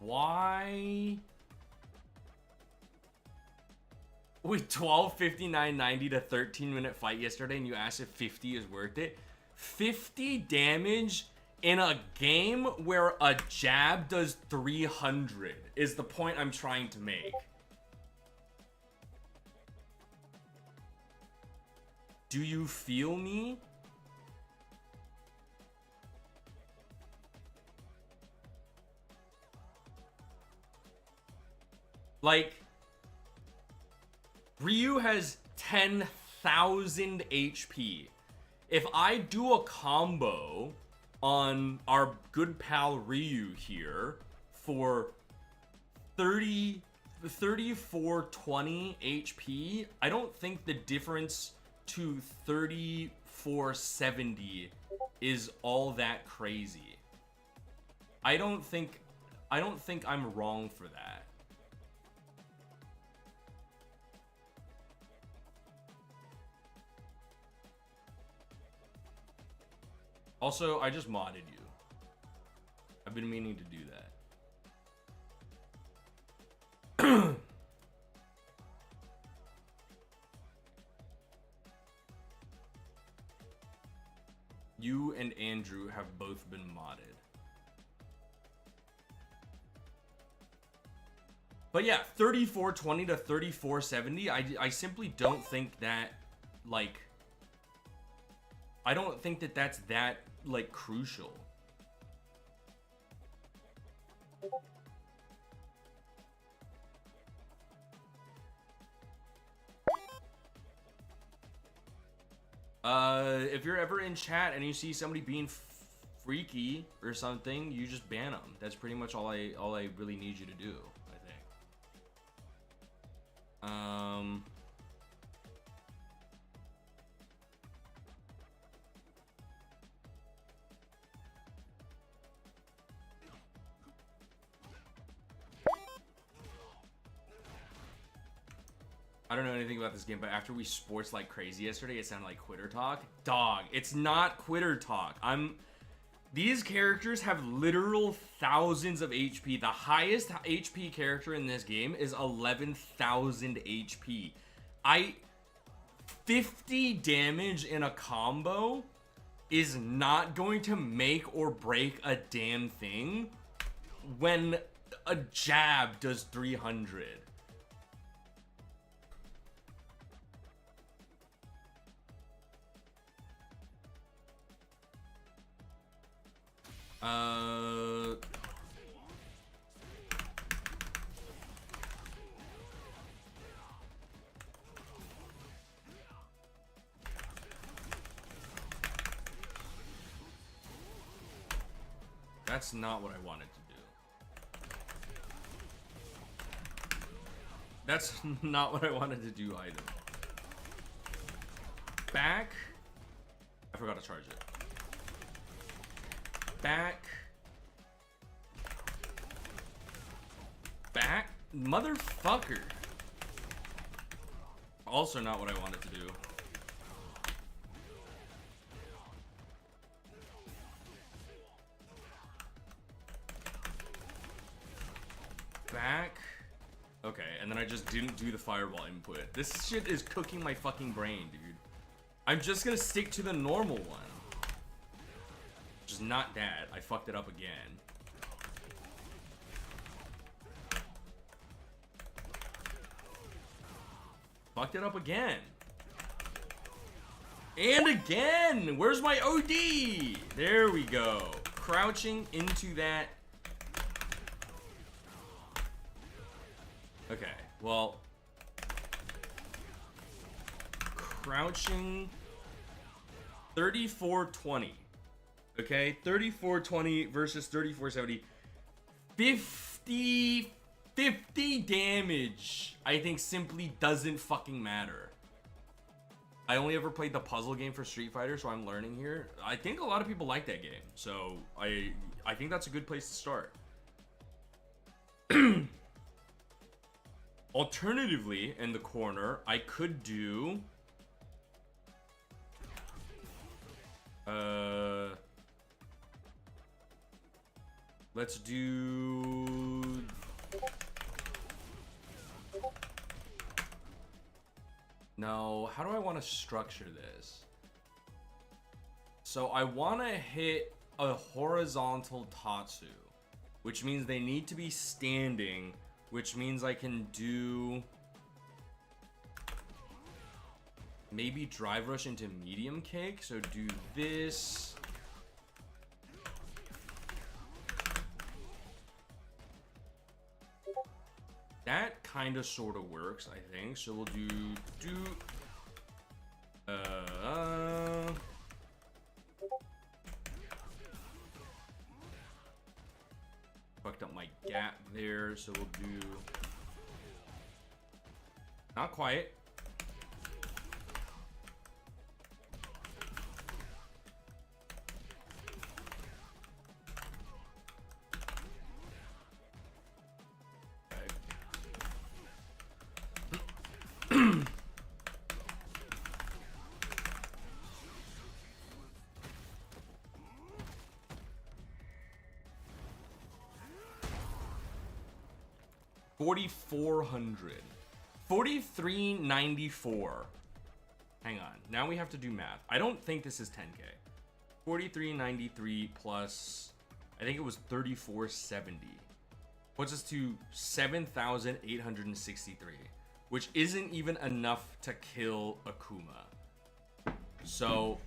Why? With 12:59.90 to 13-minute fight yesterday, and you asked if 50 is worth it. 50 damage in a game where a jab does 300 is the point I'm trying to make. Do you feel me? Like, Ryu has 10,000 HP. If I do a combo on our good pal Ryu here for 3420 HP, I don't think the difference to 3470 is all that crazy. I don't think I'm wrong for that. Also, I just modded you. I've been meaning to do that. You and Andrew have both been modded. But yeah, 3420 to 3470, I simply don't think that, like, I don't think that that's that, like, crucial. If you're ever in chat and you see somebody being freaky or something, you just ban them. That's pretty much all I really need you to do, I think. I don't know anything about this game, but after we sports like crazy yesterday, it sounded like quitter talk. Dog, it's not quitter talk. These characters have literal thousands of HP. The highest HP character in this game is 11,000 HP. 50 damage in a combo is not going to make or break a damn thing when a jab does 300. That's not what I wanted to do. That's not what I wanted to do either. Back. I forgot to charge it. Back. Back. Motherfucker. Also not what I wanted to do. Back. Okay, and then I just didn't do the fireball input. This shit is cooking my fucking brain, dude. I'm just gonna stick to the normal one. Which is not that. I fucked it up again. Fucked it up again. And again! Where's my OD? There we go. Crouching into that. Okay, well. Crouching. 3420. Okay, 3420 versus 3470. 50 damage, I think, simply doesn't fucking matter. I only ever played the puzzle game for Street Fighter, so I'm learning here. I think a lot of people like that game, so I think that's a good place to start. Alternatively, in the corner, I could do... let's do... No, how do I want to structure this? So I want to hit a horizontal Tatsu, which means they need to be standing, which means I can do... maybe drive rush into medium kick, so do this... That kind of sort of works, I think. So we'll do fucked up my gap there, so we'll do not quite. $4,400. $4,394. Hang on. Now we have to do math. I don't think this is 10K. 4,393 plus, I think it was 3,470. Puts us to 7,863, which isn't even enough to kill Akuma. So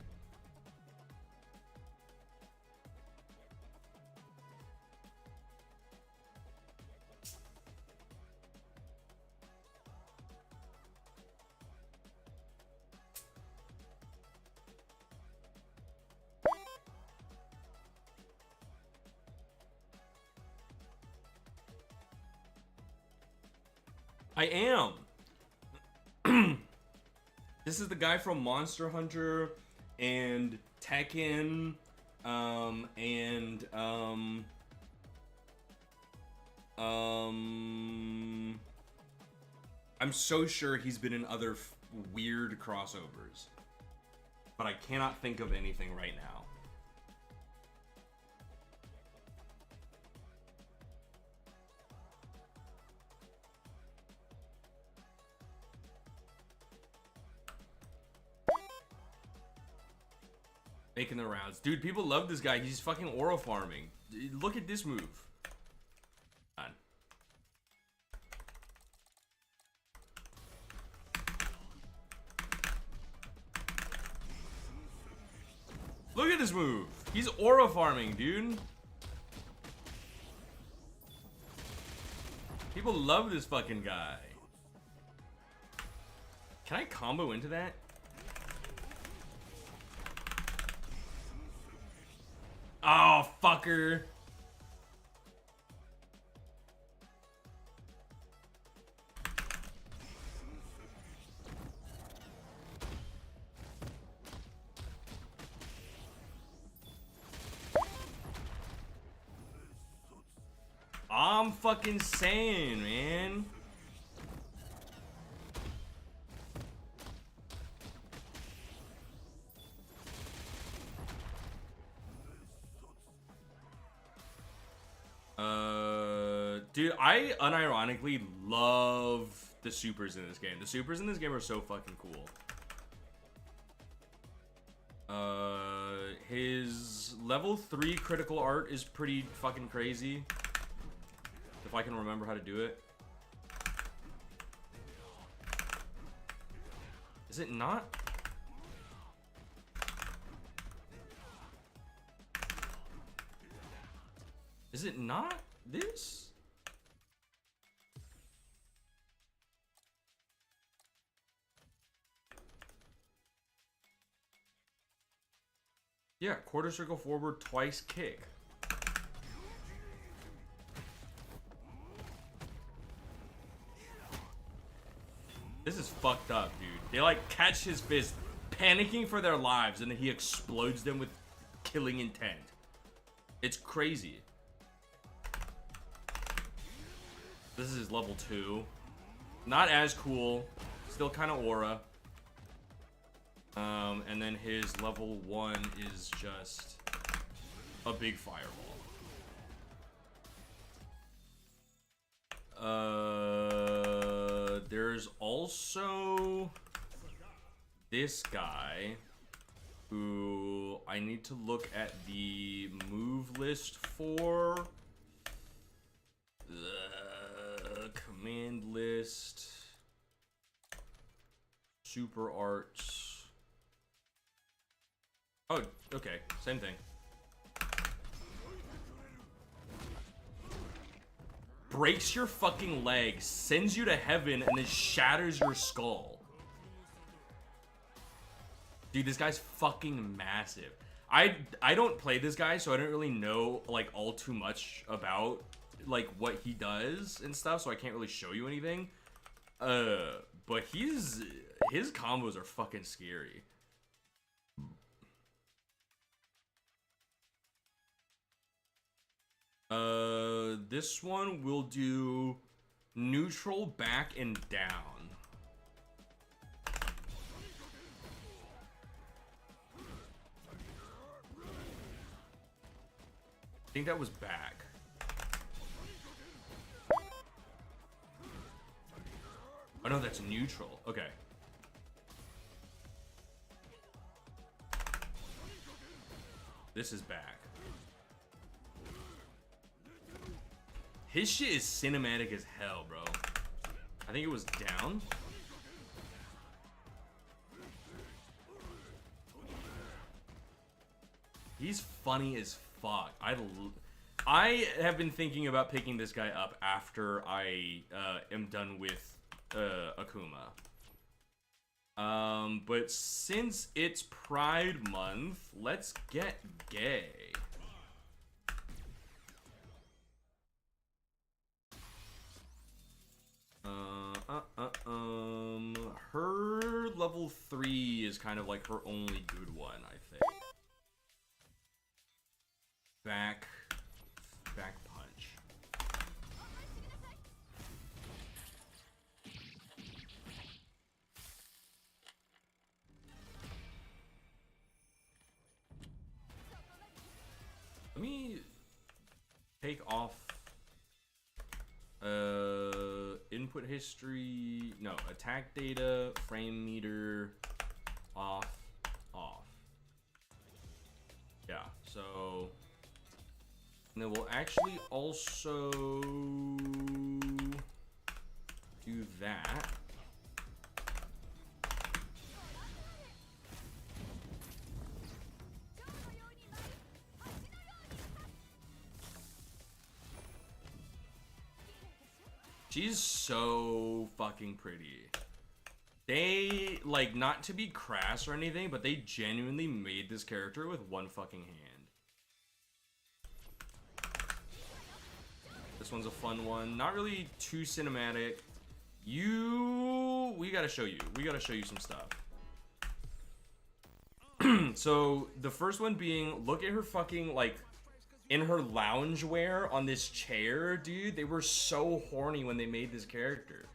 I am. This is the guy from Monster Hunter and Tekken, I'm so sure he's been in other weird crossovers, but I cannot think of anything right now. Making the rounds. Dude, people love this guy. He's fucking aura farming. Look at this move. On. Look at this move. He's aura farming, dude. People love this fucking guy. Can I combo into that? Oh, fucker. I'm fucking saying, man. Dude, I unironically love the supers in this game. The supers in this game are so fucking cool. His level 3 critical art is pretty fucking crazy. If I can remember how to do it. Is it not? Is it not this? Yeah, quarter circle forward, twice kick. This is fucked up, dude. They like catch his fist, panicking for their lives, and then he explodes them with killing intent. It's crazy. This is his level 2. Not as cool. Still kind of aura. And then his level 1 is just a big fireball. There's also this guy who I need to look at the move list for. Command list. Super arts. Oh, okay. Same thing. breaks your fucking leg, sends you to heaven, and then shatters your skull. Dude, this guy's fucking massive. I don't play this guy, so I don't really know like all too much about like what he does and stuff, so I can't really show you anything. But his combos are fucking scary. This one will do neutral, back, and down. I think that was back. Oh no, that's neutral. Okay. This is back. His shit is cinematic as hell, bro. I think it was down. He's funny as fuck. I have been thinking about picking this guy up after I am done with Akuma. But since it's Pride Month, let's get gay. Her level 3 is kind of like her only good one, I think. Back punch. Let me take off input history, no, attack data, frame meter, off. Yeah, so, and then we'll actually also do that. She's so fucking pretty. They, like, not to be crass or anything, but they genuinely made this character with one fucking hand. This one's a fun one. Not really too cinematic. We gotta show you. We gotta show you some stuff. So, the first one being, look at her fucking, like, in her loungewear on this chair, dude. They were so horny when they made this character.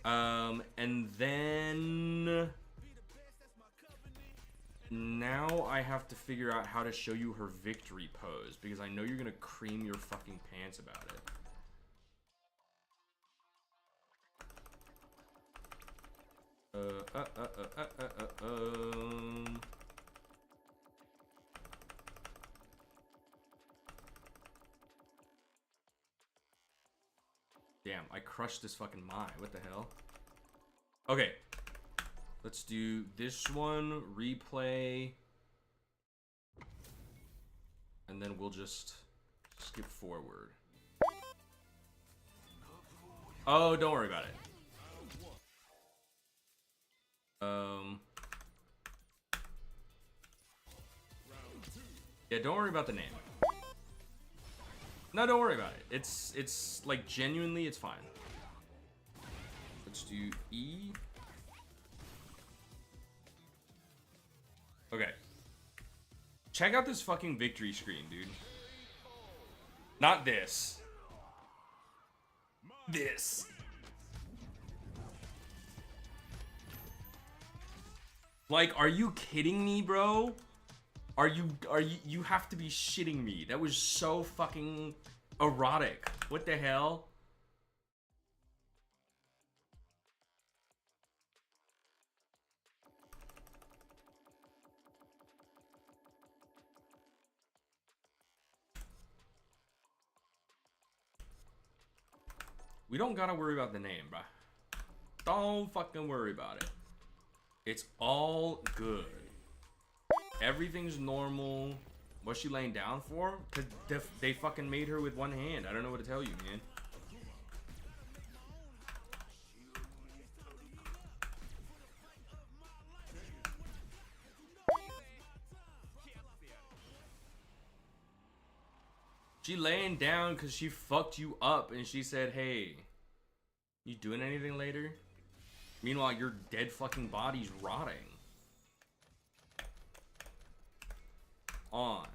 And then now I have to figure out how to show you her victory pose, because I know you're gonna cream your fucking pants about it. Damn, I crushed this fucking Mai. What the hell? Okay. Let's do this one, replay. And then we'll just skip forward. Oh, don't worry about it. Yeah, don't worry about the name. No, don't worry about it. It's like genuinely, it's fine. Let's do E. Okay. Check out this fucking victory screen, dude. Not this. This. Like, are you kidding me, bro? You have to be shitting me. That was so fucking erotic. What the hell? We don't gotta worry about the name, bruh. Don't fucking worry about it. It's all good. Everything's normal. What's she laying down for? Cause they fucking made her with one hand. I don't know what to tell you, man. She laying down because she fucked you up and she said, hey, you doing anything later? Meanwhile, your dead fucking body's rotting. On.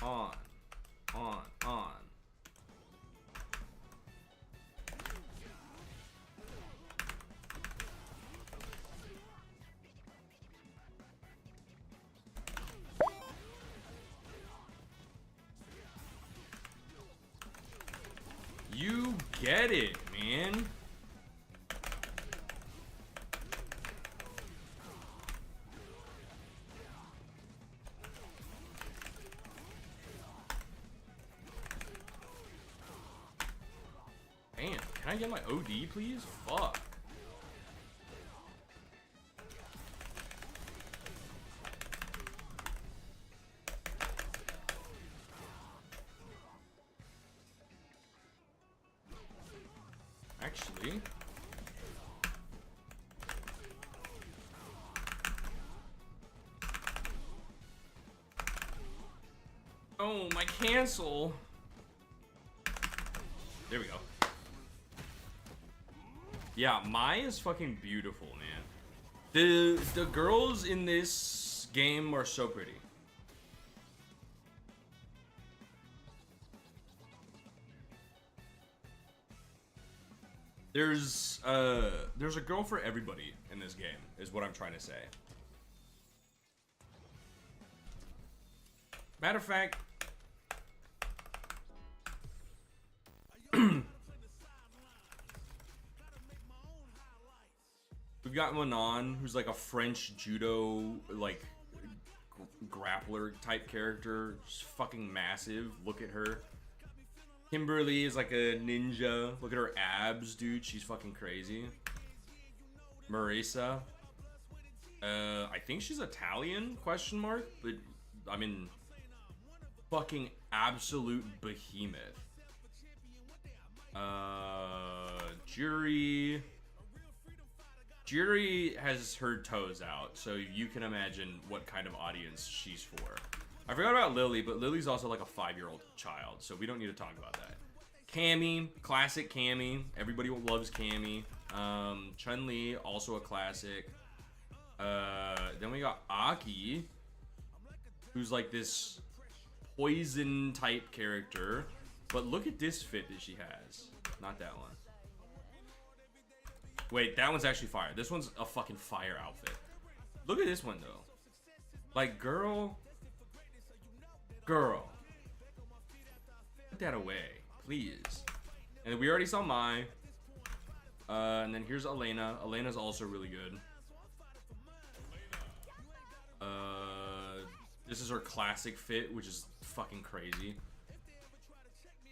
On. You get it, man. Damn, can I get my OD, please? Fuck. Actually, oh, my cancel. There we go. Yeah, Mai is fucking beautiful, man. The girls in this game are so pretty. There's a girl for everybody in this game, is what I'm trying to say. Matter of fact, we've got Manon, who's like a French judo, like, grappler type character. She's fucking massive. Look at her. Kimberly is like a ninja. Look at her abs, dude. She's fucking crazy. Marisa. I think she's Italian, question mark. But, I mean, fucking absolute behemoth. Jury has her toes out, so you can imagine what kind of audience she's for. I forgot about Lily, but Lily's also like a 5-year-old child, so we don't need to talk about that. Cammy, classic Cammy. Everybody loves Cammy. Chun-Li, also a classic. Then we got Aki, who's like this poison type character. But look at this fit that she has. Not that one. Wait, that one's actually fire. This one's a fucking fire outfit. Look at this one, though. Like, girl. Put that away, please. And we already saw Mai. And then here's Elena. Elena's also really good. This is her classic fit, which is fucking crazy.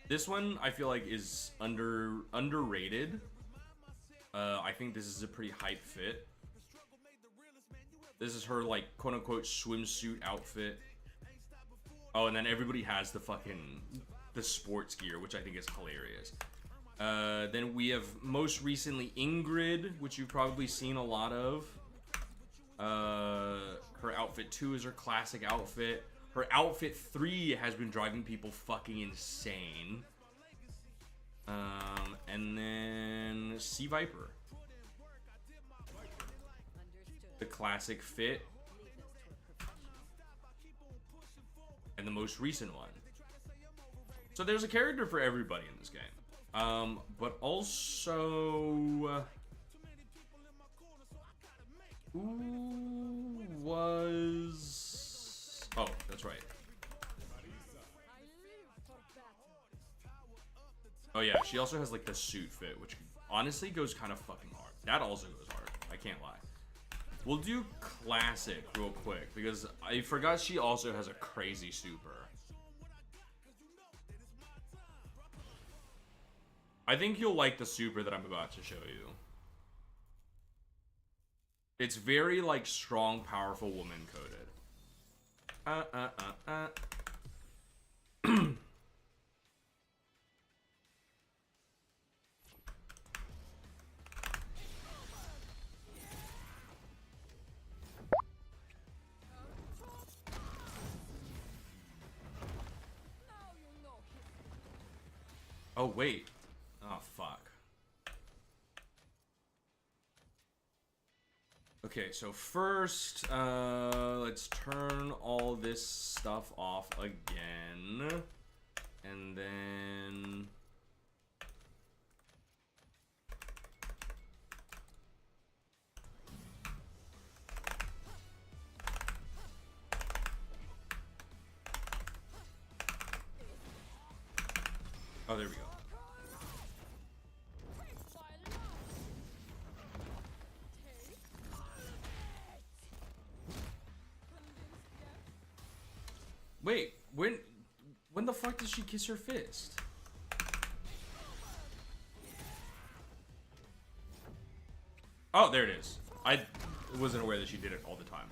This one, I feel like, is underrated. I think this is a pretty hype fit. This is her, like, quote-unquote swimsuit outfit. Oh, and then everybody has the sports gear, which I think is hilarious. Then we have, most recently, Ingrid, which you've probably seen a lot of. Her outfit 2 is her classic outfit. Her outfit 3 has been driving people fucking insane. And then Sea Viper. The classic fit. And the most recent one. So there's a character for everybody in this game. But also... who was... Oh, that's right. Oh yeah, she also has like the suit fit, which honestly goes kind of fucking hard. That also goes hard, I can't lie. We'll do classic real quick, because I forgot she also has a crazy super. I think you'll like the super that I'm about to show you. It's very, like, strong, powerful woman coded. Oh, wait. Oh, fuck. Okay, so first, let's turn all this stuff off again. And then... Oh, there we go. Wait, when the fuck did she kiss her fist? Oh, there it is. I wasn't aware that she did it all the time.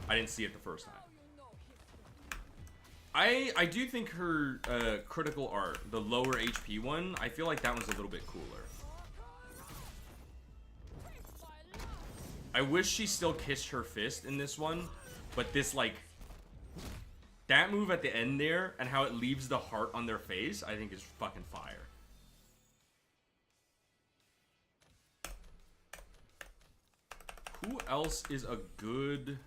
I didn't see it the first time. I do think her critical art, the lower HP one, I feel like that one's a little bit cooler. I wish she still kissed her fist in this one, but this, like, that move at the end there and how it leaves the heart on their face, I think is fucking fire. Who else is a good...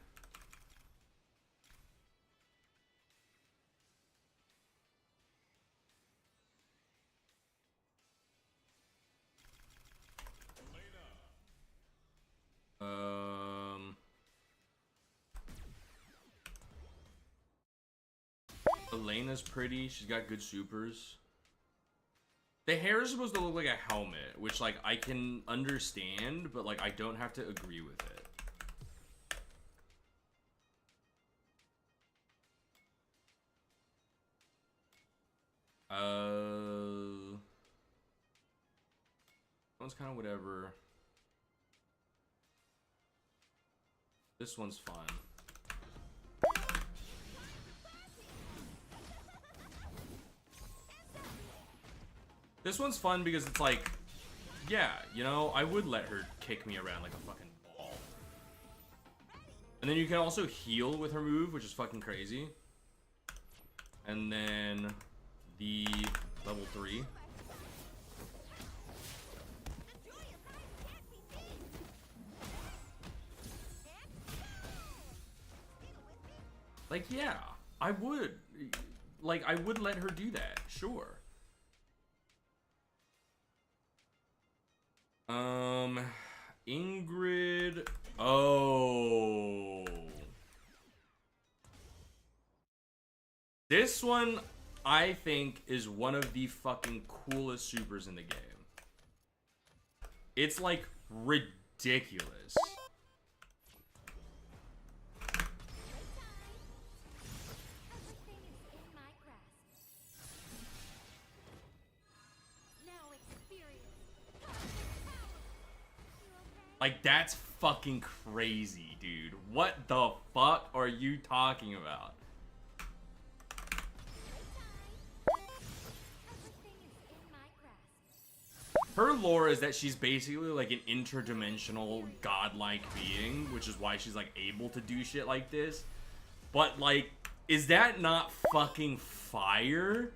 Elena's pretty. She's got good supers. The hair is supposed to look like a helmet, which, like, I can understand, but, like, I don't have to agree with it. That one's kind of whatever. This one's fun. This one's fun because it's like, yeah, you know, I would let her kick me around like a fucking ball. And then you can also heal with her move, which is fucking crazy. And then the level 3. Like, yeah, I would. Like, I would let her do that, sure. Ingrid. Oh. This one, I think, is one of the fucking coolest supers in the game. It's, like, ridiculous. Like, that's fucking crazy, dude. What the fuck are you talking about? Her lore is that she's basically like an interdimensional godlike being, which is why she's like able to do shit like this. But like, is that not fucking fire?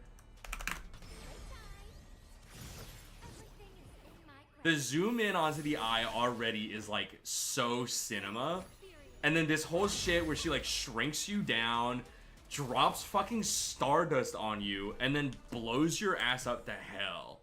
The zoom in onto the eye already is like so cinema. And then this whole shit where she like shrinks you down, drops fucking stardust on you, and then blows your ass up to hell.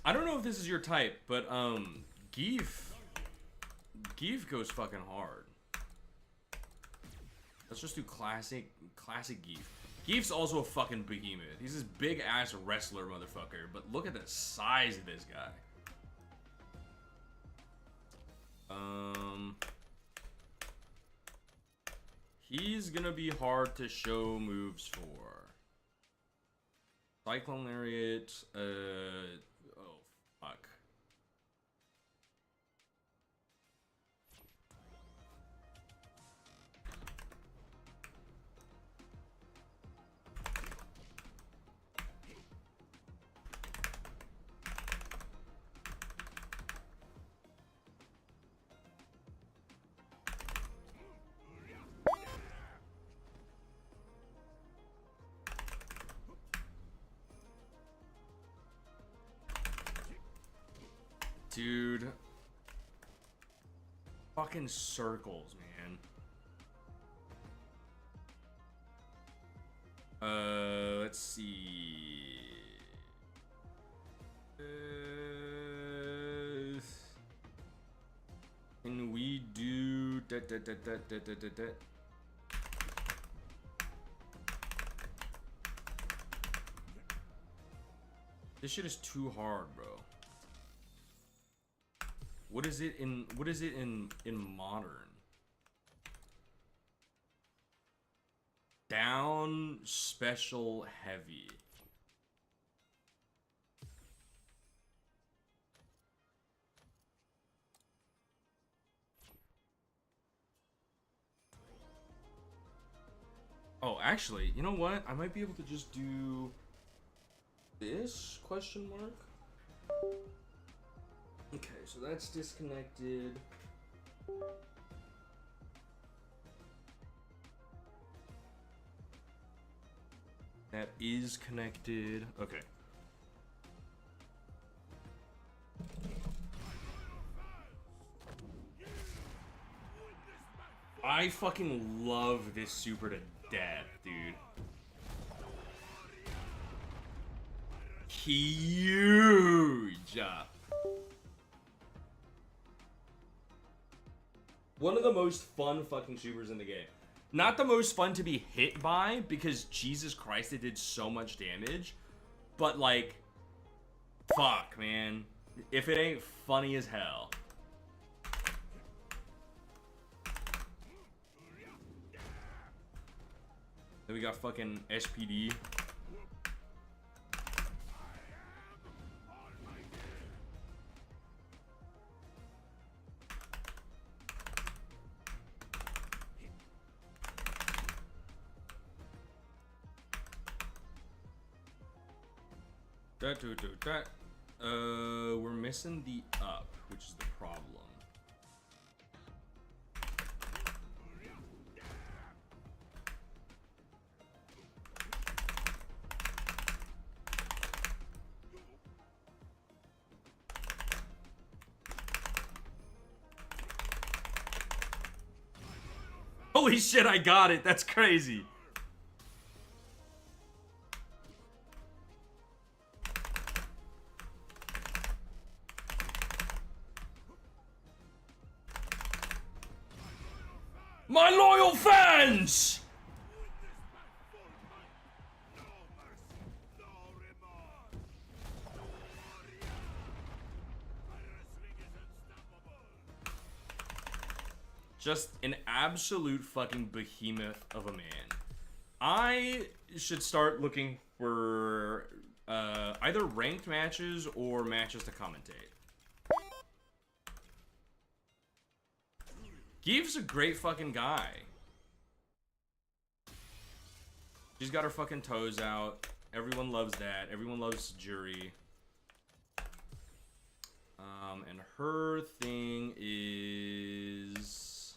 I don't know if this is your type, but Geef goes fucking hard. Let's just do classic Geef. Geef's also a fucking behemoth. He's this big ass wrestler motherfucker, but look at the size of this guy. He's gonna be hard to show moves for. Cyclone Lariat, oh fuck. Dude. Fucking circles, man. Let's see. Can we do This shit is too hard, bro. What is it in modern? Down, special, heavy. Oh, actually, you know what? I might be able to just do this question mark. Okay, so that's disconnected. That is connected. Okay. I fucking love this super to death, dude. Huge. One of the most fun fucking supers in the game. Not the most fun to be hit by, because Jesus Christ, it did so much damage. But like, fuck, man. If it ain't funny as hell. Then we got fucking SPD. We're missing the up, which is the problem. Holy shit, I got it. That's crazy. My loyal fans! Just an absolute fucking behemoth of a man. I should start looking for either ranked matches or matches to commentate. Give's a great fucking guy. She's got her fucking toes out. Everyone loves that. Everyone loves Jury. And her thing is...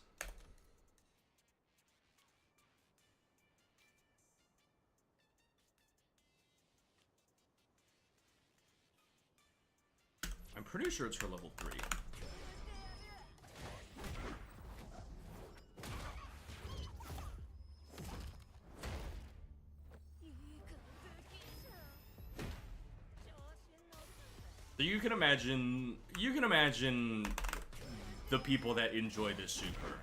I'm pretty sure it's her level 3. So you can imagine the people that enjoy this super.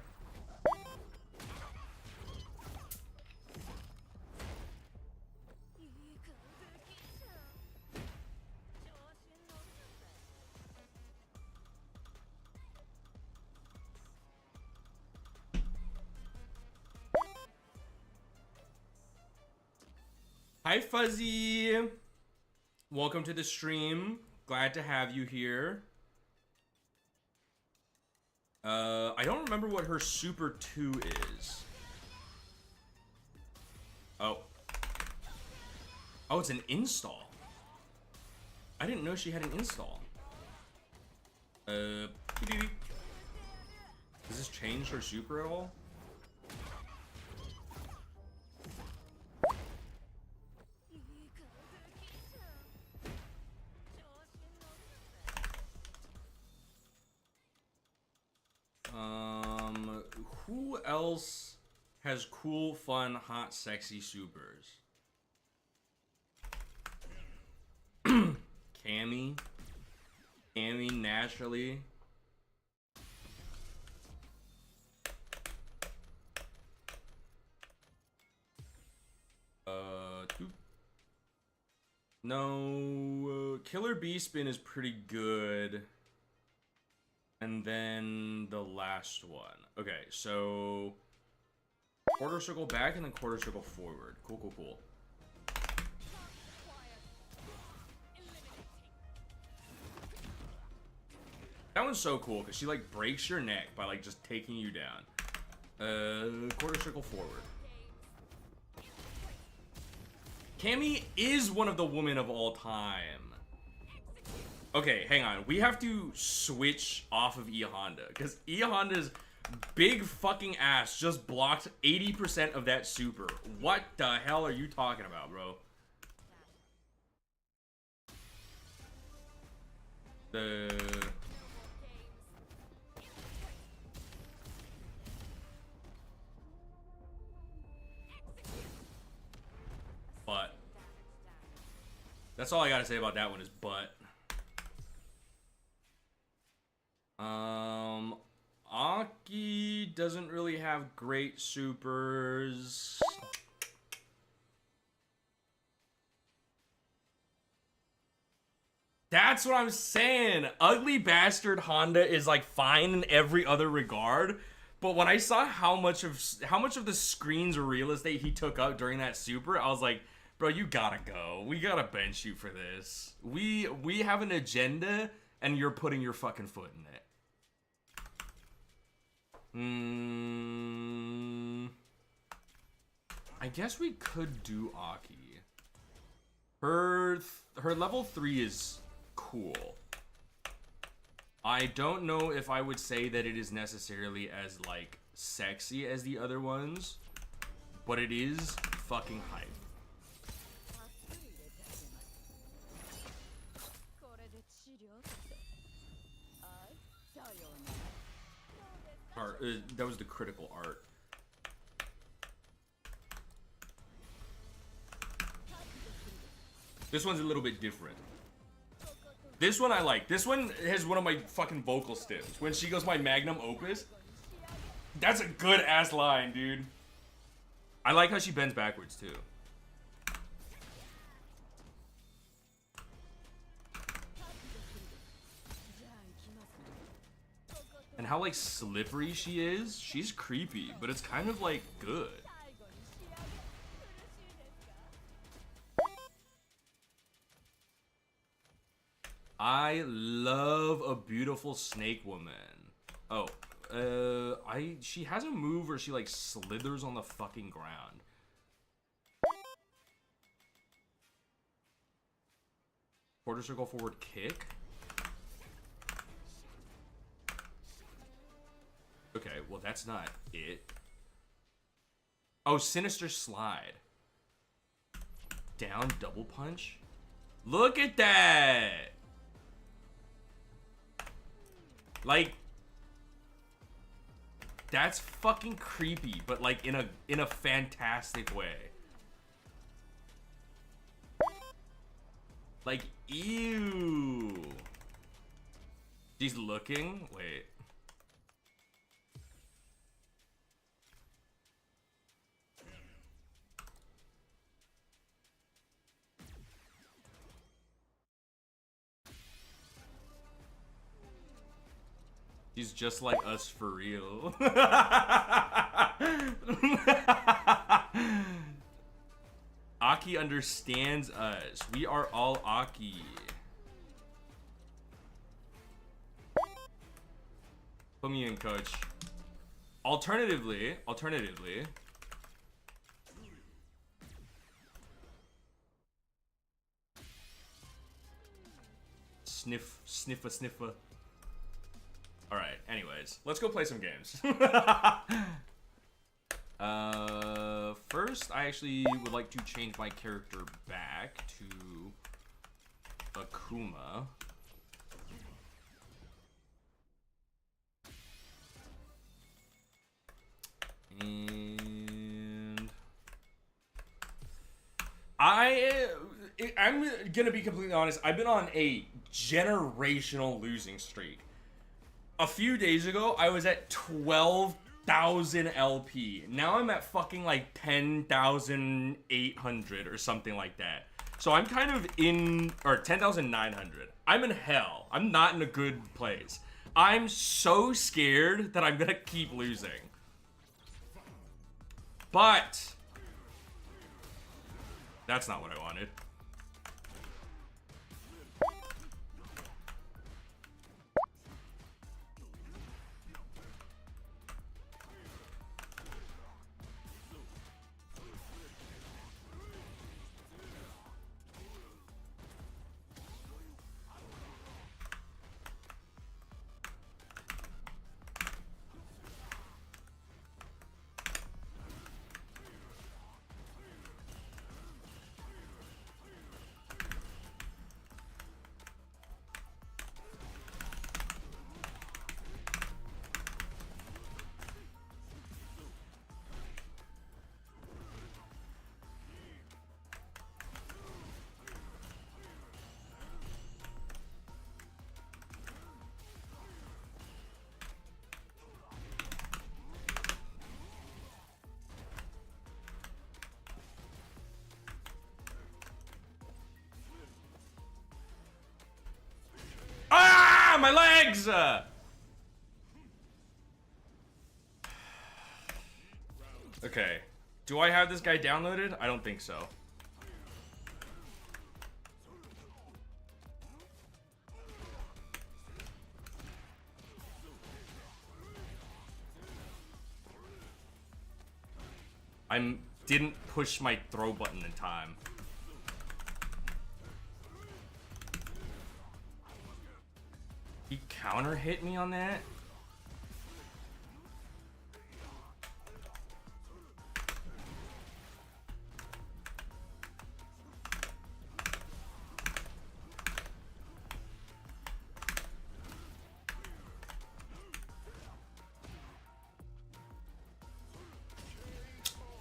Hi Fuzzy, welcome to the stream. Glad to have you here. I don't remember what her Super 2 is. Oh. Oh, it's an install. I didn't know she had an install. Does this change her Super at all? else has cool, fun, hot, sexy supers? Cammy. Cammy naturally. No, Killer Bee Spin is pretty good. And then the last one. Okay, so quarter circle back and then quarter circle forward. Cool, cool, cool. That one's so cool because she like breaks your neck by like just taking you down. Quarter circle forward. Cammy is one of the women of all time. Okay, hang on. We have to switch off of E Honda because E Honda's big fucking ass just blocked 80% of that super. What the hell are you talking about, bro? But that's all I gotta say about that one is but. Aki doesn't really have great supers. That's what I'm saying. Ugly bastard Honda is like fine in every other regard, but when I saw how much of the screen's real estate he took up during that super, I was like, bro, you gotta go. We gotta bench you for this. We have an agenda, and you're putting your fucking foot in it. I guess we could do Aki. Her level 3 is cool. I don't know if I would say that it is necessarily as like sexy as the other ones, but it is fucking hype. That was the critical art. This one's a little bit different. This one I like. This one has one of my fucking vocal stems. When she goes, my magnum opus. That's a good ass line, dude. I like how she bends backwards too. And how like slippery she is. She's creepy, but it's kind of like good. I love a beautiful snake woman. Oh, she has a move where she like slithers on the fucking ground. Quarter circle forward kick. Okay, well that's not it. Oh, sinister slide. Down double punch. Look at that. Like, that's fucking creepy, but like in a fantastic way. Like, ew. She's looking. Wait. She's just like us for real. Aki understands us. We are all Aki. Put me in, coach. Alternatively. Sniffa. Alright, anyways, let's go play some games. First, I actually would like to change my character back to Akuma. And I'm gonna be completely honest. I've been on a generational losing streak. A few days ago, I was at 12,000 LP. Now I'm at fucking like 10,800 or something like that. So I'm kind of in, or 10,900. I'm in hell. I'm not in a good place. I'm so scared that I'm gonna keep losing. But that's not what I wanted. Ah, my legs! Okay. Do I have this guy downloaded? I don't think so. I didn't push my throw button in time. He counter hit me on that?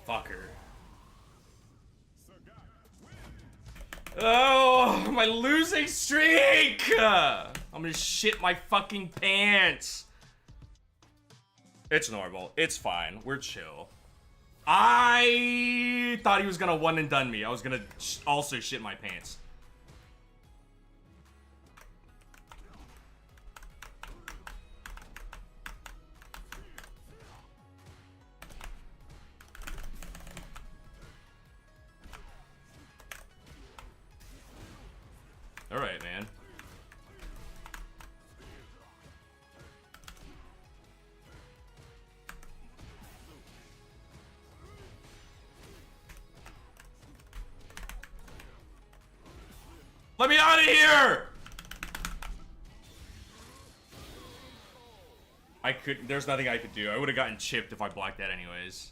Fucker. Oh, my losing streak! I'm gonna shit my fucking pants. It's normal. It's fine. We're chill. I thought he was gonna one and done me. I was gonna also shit my pants. All right, man. Let me out of here! There's nothing I could do. I would have gotten chipped if I blocked that anyways.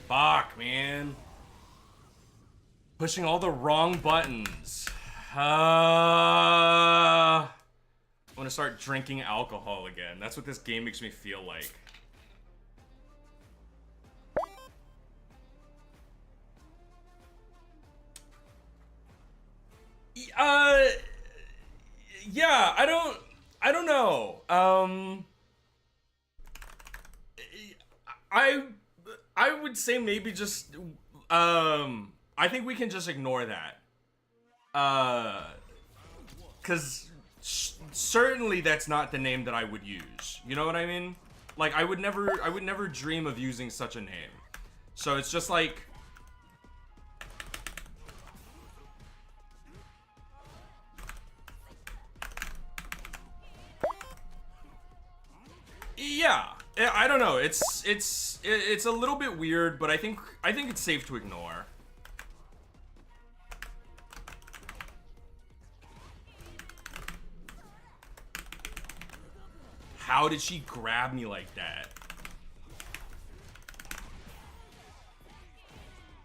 Fuck, man. Pushing all the wrong buttons. I want to start drinking alcohol again. That's what this game makes me feel like. Yeah, I don't know. I would say maybe just, I think we can just ignore that. Cause certainly that's not the name that I would use. You know what I mean? Like, I would never dream of using such a name. So it's just like... Yeah, I don't know. It's a little bit weird, but I think it's safe to ignore. How did she grab me like that?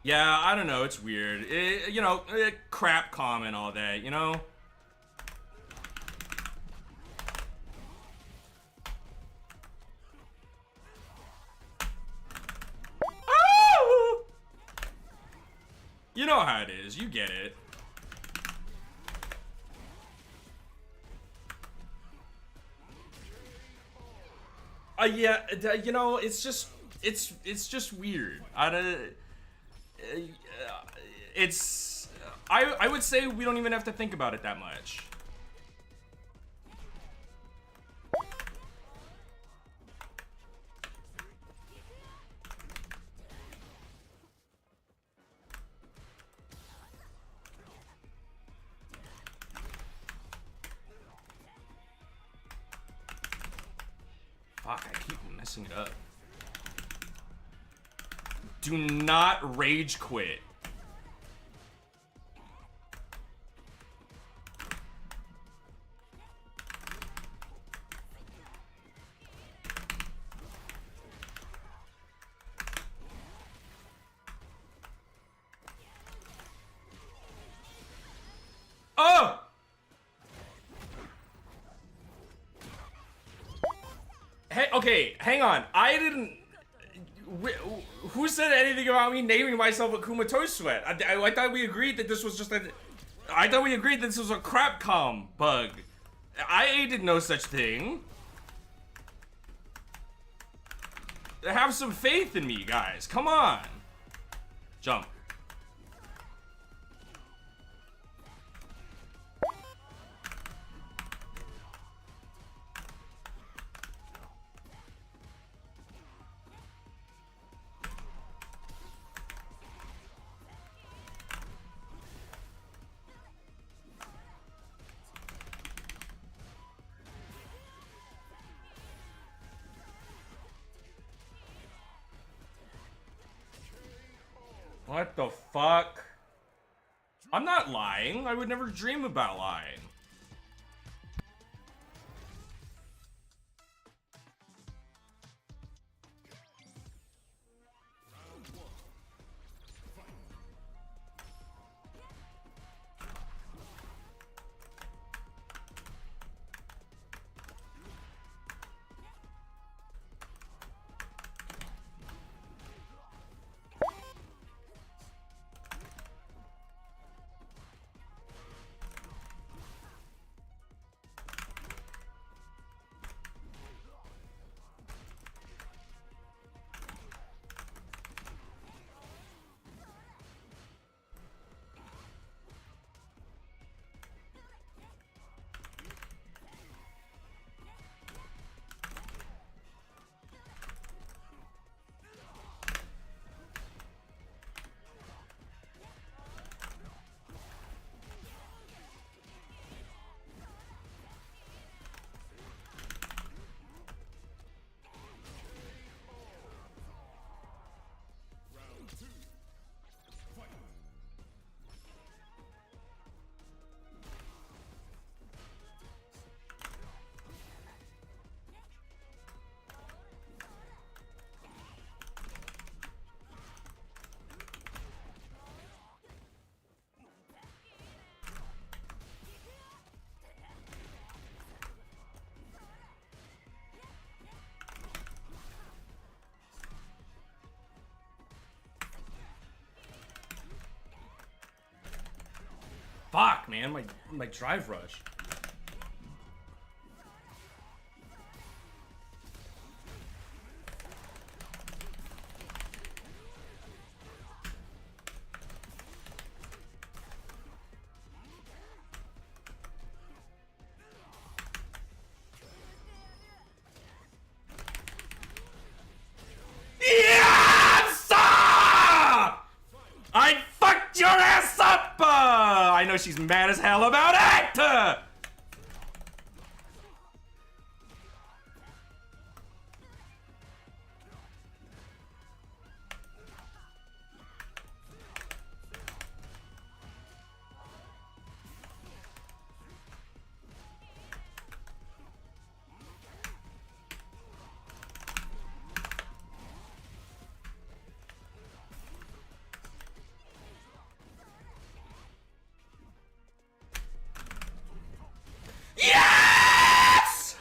Yeah, I don't know. It's weird. You know, crap comment, all that, you know? Oh! You know how it is. You get it. Yeah, you know, it's just weird. I would say we don't even have to think about it that much. Fuck, I keep messing it up. Do not rage quit. Oh! Hey, okay, hang on. I didn't... Who said anything about me naming myself a Kumatoe Sweat? I thought we agreed that this was just a... I thought we agreed that this was a crap com bug. I did no such thing. Have some faith in me, guys. Come on. Jump. What the fuck? I'm not lying. I would never dream about lying. Fuck, man, my drive rush. I know she's mad as hell about it! Yes!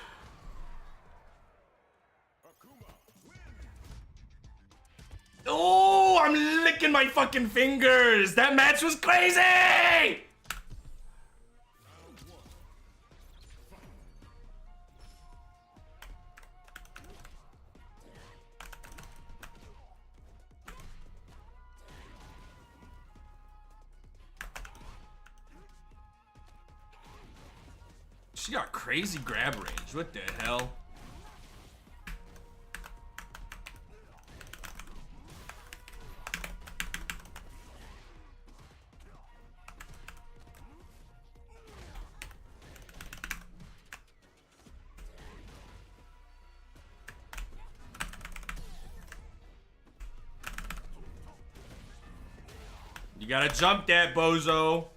Oh, I'm licking my fucking fingers. That match was crazy! She got crazy grab range. What the hell? You gotta jump that, bozo.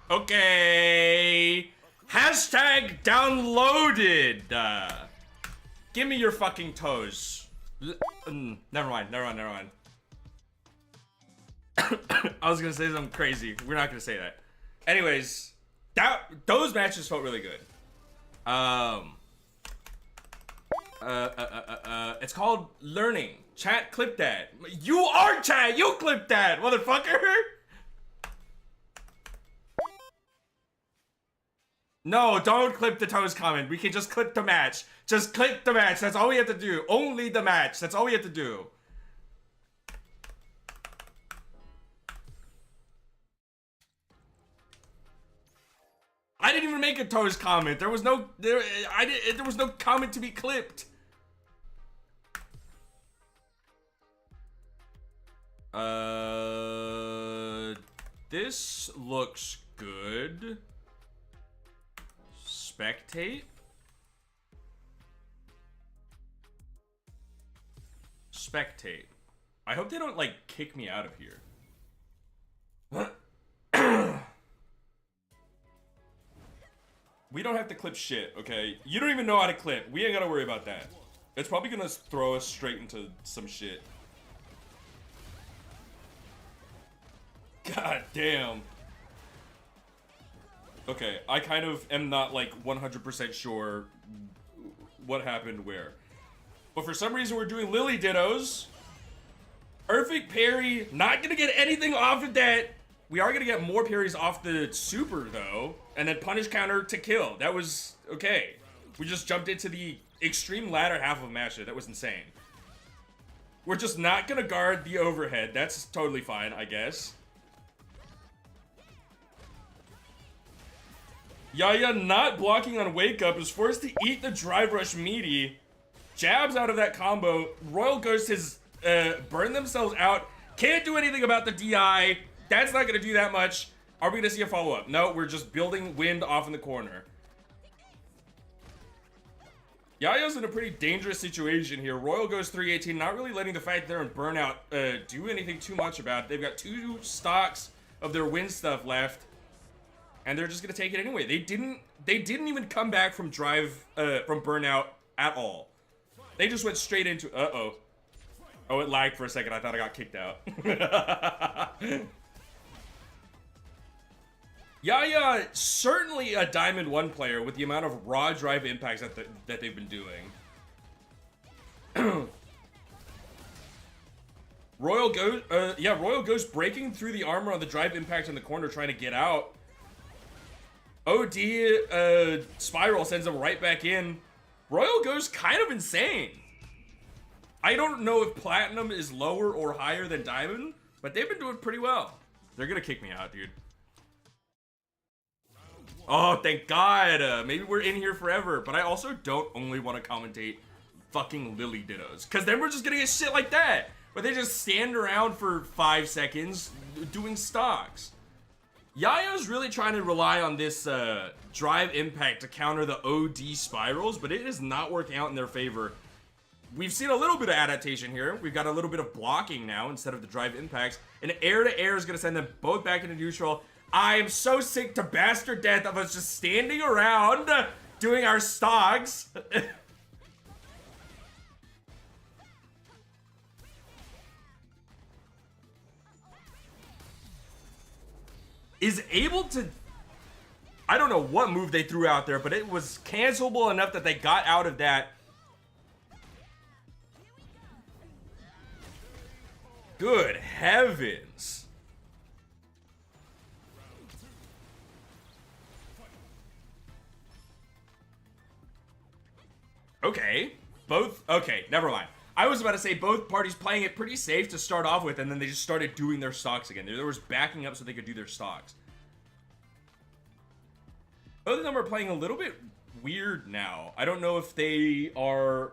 Okay. Hashtag downloaded. Give me your fucking toes. Never mind. I was gonna say something crazy. We're not gonna say that. Anyways, those matches felt really good. It's called learning. Chat, clip that. You are chat. You clip that, motherfucker. No, don't clip the toes comment. We can just clip the match. Just clip the match. That's all we have to do. Only the match. That's all we have to do. I didn't even make a toes comment. There was no there was no comment to be clipped. This looks good. Spectate. Spectate. I hope they don't like kick me out of here. We don't have to clip shit, okay? You don't even know how to clip. We ain't gotta worry about that. It's probably gonna throw us straight into some shit. God damn. Okay, I kind of am not like 100% sure what happened where. But for some reason we're doing Lily Dittos. Perfect parry, not gonna get anything off of that. We are gonna get more parries off the super though. And then punish counter to kill. That was okay. We just jumped into the extreme latter half of Masha. That was insane. We're just not gonna guard the overhead. That's totally fine, I guess. Yaya not blocking on wake up is forced to eat the drive rush meaty. Jabs out of that combo. Royal Ghost has burned themselves out Can't do anything about the DI. That's not going to do that much. Are we going to see a follow-up? No, we're just building wind off in the corner. Yaya's in a pretty dangerous situation here. Royal goes 318, not really letting the fact they're in burnout do anything too much about it. They've got 2 stocks of their wind stuff left, and they're just going to take it anyway. They didn't even come back from from burnout at all. They just went straight into, Oh, it lagged for a second. I thought I got kicked out. Yaya, certainly a Diamond 1 player with the amount of raw drive impacts that they've been doing. Royal goes breaking through the armor on the drive impact in the corner, trying to get out. OD Spiral sends him right back in. Royal goes kind of insane. I don't know if Platinum is lower or higher than Diamond, but they've been doing pretty well. They're gonna kick me out, dude. Oh, thank God. Maybe we're in here forever, but I also don't only want to commentate fucking Lily Dittos, because then we're just gonna get shit like that, where they just stand around for 5 seconds doing stocks. Yaya's really trying to rely on this drive impact to counter the OD spirals, but it is not working out in their favor. We've seen a little bit of adaptation here. We've got a little bit of blocking now instead of the drive impacts. And air-to-air is going to send them both back into neutral. I am so sick to bastard death of us just standing around doing our stocks. Is able to... I don't know what move they threw out there, but it was cancelable enough that they got out of that. Good heavens. Okay. Okay, never mind. I was about to say both parties playing it pretty safe to start off with, and then they just started doing their stocks again. There was backing up so they could do their stocks. Both of them are playing a little bit weird now. I don't know if they are...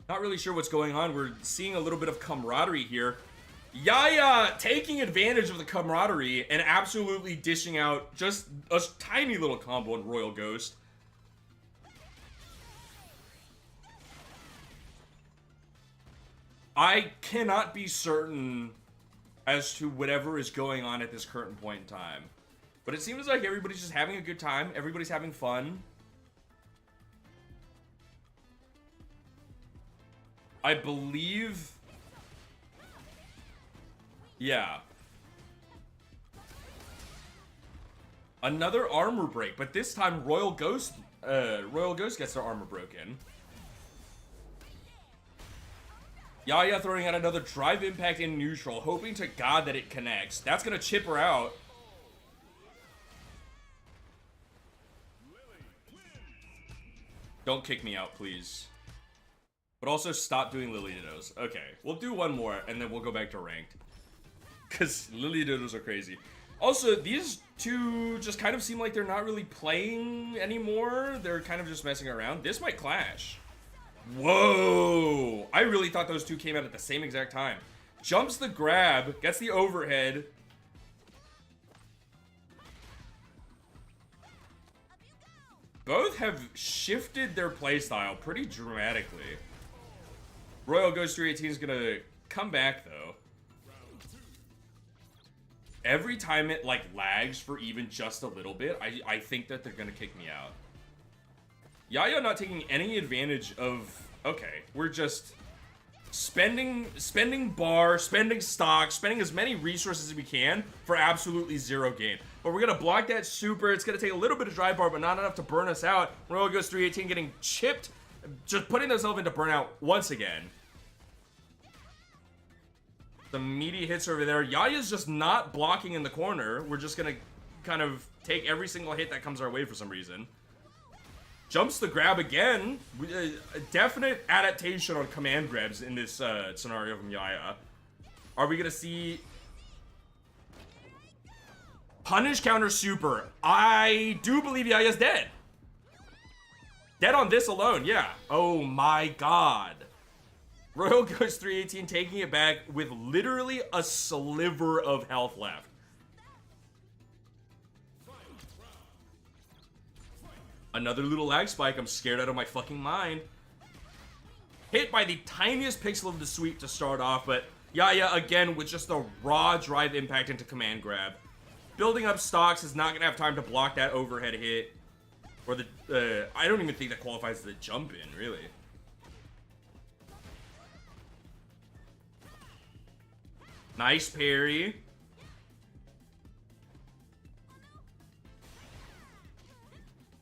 Not really sure what's going on. We're seeing a little bit of camaraderie here. Yaya taking advantage of the camaraderie and absolutely dishing out just a tiny little combo on Royal Ghost. I cannot be certain as to whatever is going on at this current point in time. But it seems like everybody's just having a good time. Everybody's having fun. I believe... Yeah. Another armor break, but this time Royal Ghost gets their armor broken. Yaya throwing out another drive impact in neutral, hoping to God that it connects. That's gonna chip her out. Don't kick me out, please. But also stop doing Lily Dittos. Okay, we'll do one more and then we'll go back to ranked. Because Lily Dittos are crazy. Also, these two just kind of seem like they're not really playing anymore. They're kind of just messing around. This might clash. Whoa! I really thought those two came out at the same exact time. Jumps the grab, gets the overhead. Both have shifted their playstyle pretty dramatically. Royal Ghost 318 is gonna come back though. Every time it like lags for even just a little bit, I think that they're gonna kick me out. Yaya not taking any advantage of... Okay, we're just spending bar, spending stock, spending as many resources as we can for absolutely zero gain. But we're gonna block that super. It's gonna take a little bit of drive bar, but not enough to burn us out. Royal Ghost 318 getting chipped, just putting themselves into burnout once again. The meaty hits over there. Yaya's just not blocking in the corner. We're just gonna kind of take every single hit that comes our way for some reason. Jumps the grab again. A definite adaptation on command grabs in this scenario from Yaya. Are we gonna see... Punish counter super. I do believe Yaya's dead. Dead on this alone, yeah. Oh my God. Royal goes 318, taking it back with literally a sliver of health left. Another little lag spike. I'm scared out of my fucking mind. Hit by the tiniest pixel of the sweep to start off, but Yaya again with just a raw drive impact into command grab. Building up stocks is not gonna have time to block that overhead hit. Or the, I don't even think that qualifies as the jump in, really. Nice parry.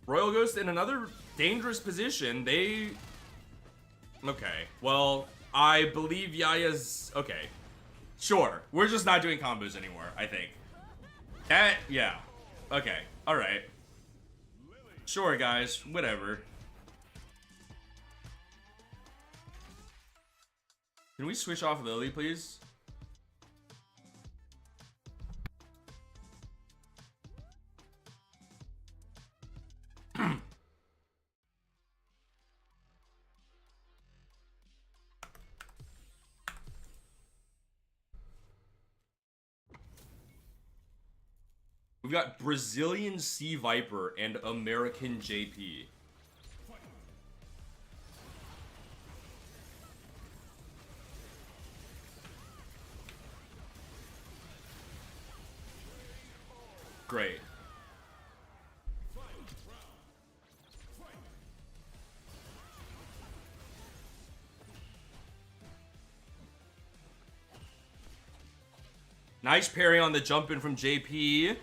Royal Ghost in another dangerous position. Okay, well, I believe Yaya's... Okay, sure. We're just not doing combos anymore, I think. Yeah. Okay, alright. Sure, guys, whatever. Can we switch off Lily, please? We've got Brazilian Sea Viper and American JP. Great. Nice parry on the jump in from JP.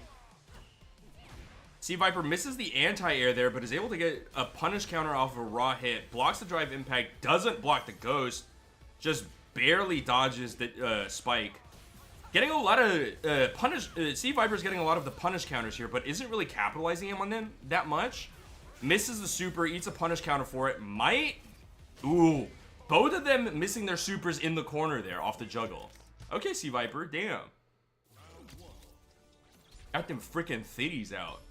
Sea Viper misses the anti-air there, but is able to get a punish counter off of a raw hit. Blocks the drive impact, doesn't block the ghost. Just barely dodges the spike. Getting a lot of punish. Sea Viper's getting a lot of the punish counters here, but isn't really capitalizing on them that much. Misses the super, eats a punish counter for it. Might. Ooh. Both of them missing their supers in the corner there off the juggle. Okay, Sea Viper, damn. Got them freaking thitties out.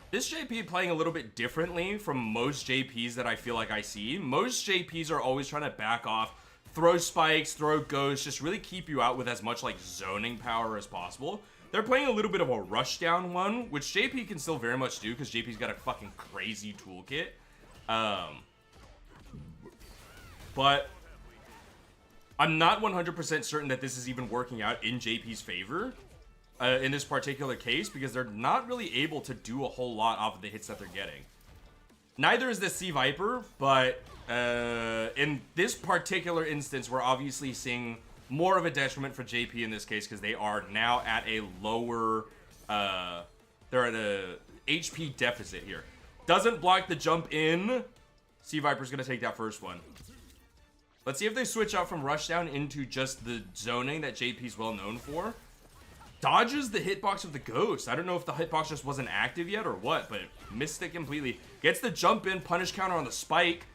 This JP playing a little bit differently from most JPs that I feel like I see. Most JPs are always trying to back off, throw spikes, throw ghosts, just really keep you out with as much like zoning power as possible. They're playing a little bit of a rush down one, which JP can still very much do because JP's got a fucking crazy toolkit. But I'm not 100% certain that this is even working out in JP's favor. In this particular case, because they're not really able to do a whole lot off of the hits that they're getting. Neither is the Sea Viper, but in this particular instance, we're obviously seeing more of a detriment for JP in this case, because they are now at a lower, they're at a HP deficit here. Doesn't block the jump in. Sea Viper's gonna take that first one. Let's see if they switch out from rushdown into just the zoning that JP's well known for. Dodges the hitbox of the ghost. I don't know if the hitbox just wasn't active yet or what, but missed it completely. Gets the jump in, punish counter on the spike.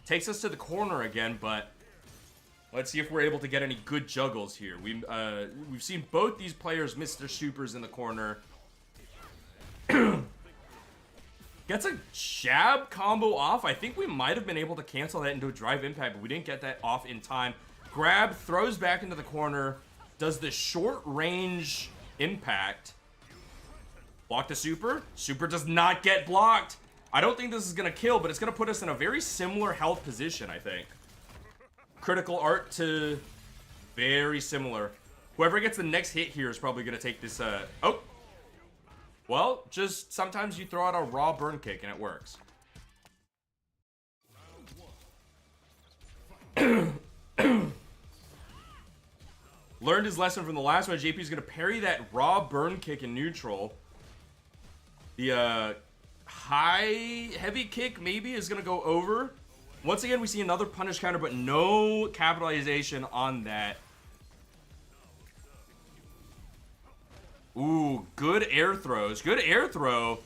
Takes us to the corner again, but let's see if we're able to get any good juggles here. We've seen both these players miss their supers in the corner. Gets a jab combo off. I think we might have been able to cancel that into a drive impact, but we didn't get that off in time. Grab, throws back into the corner. Does the short range impact. Block the super. Super does not get blocked. I don't think this is going to kill, but it's going to put us in a very similar health position, I think. Critical art to very similar. Whoever gets the next hit here is probably going to take this. Oh. Well, just sometimes you throw out a raw burn kick and it works. Learned his lesson from the last one. JP's going to parry that raw burn kick in neutral. The heavy kick maybe is going to go over. Once again, we see another punish counter, but no capitalization on that. Ooh, good air throws. Good air throw.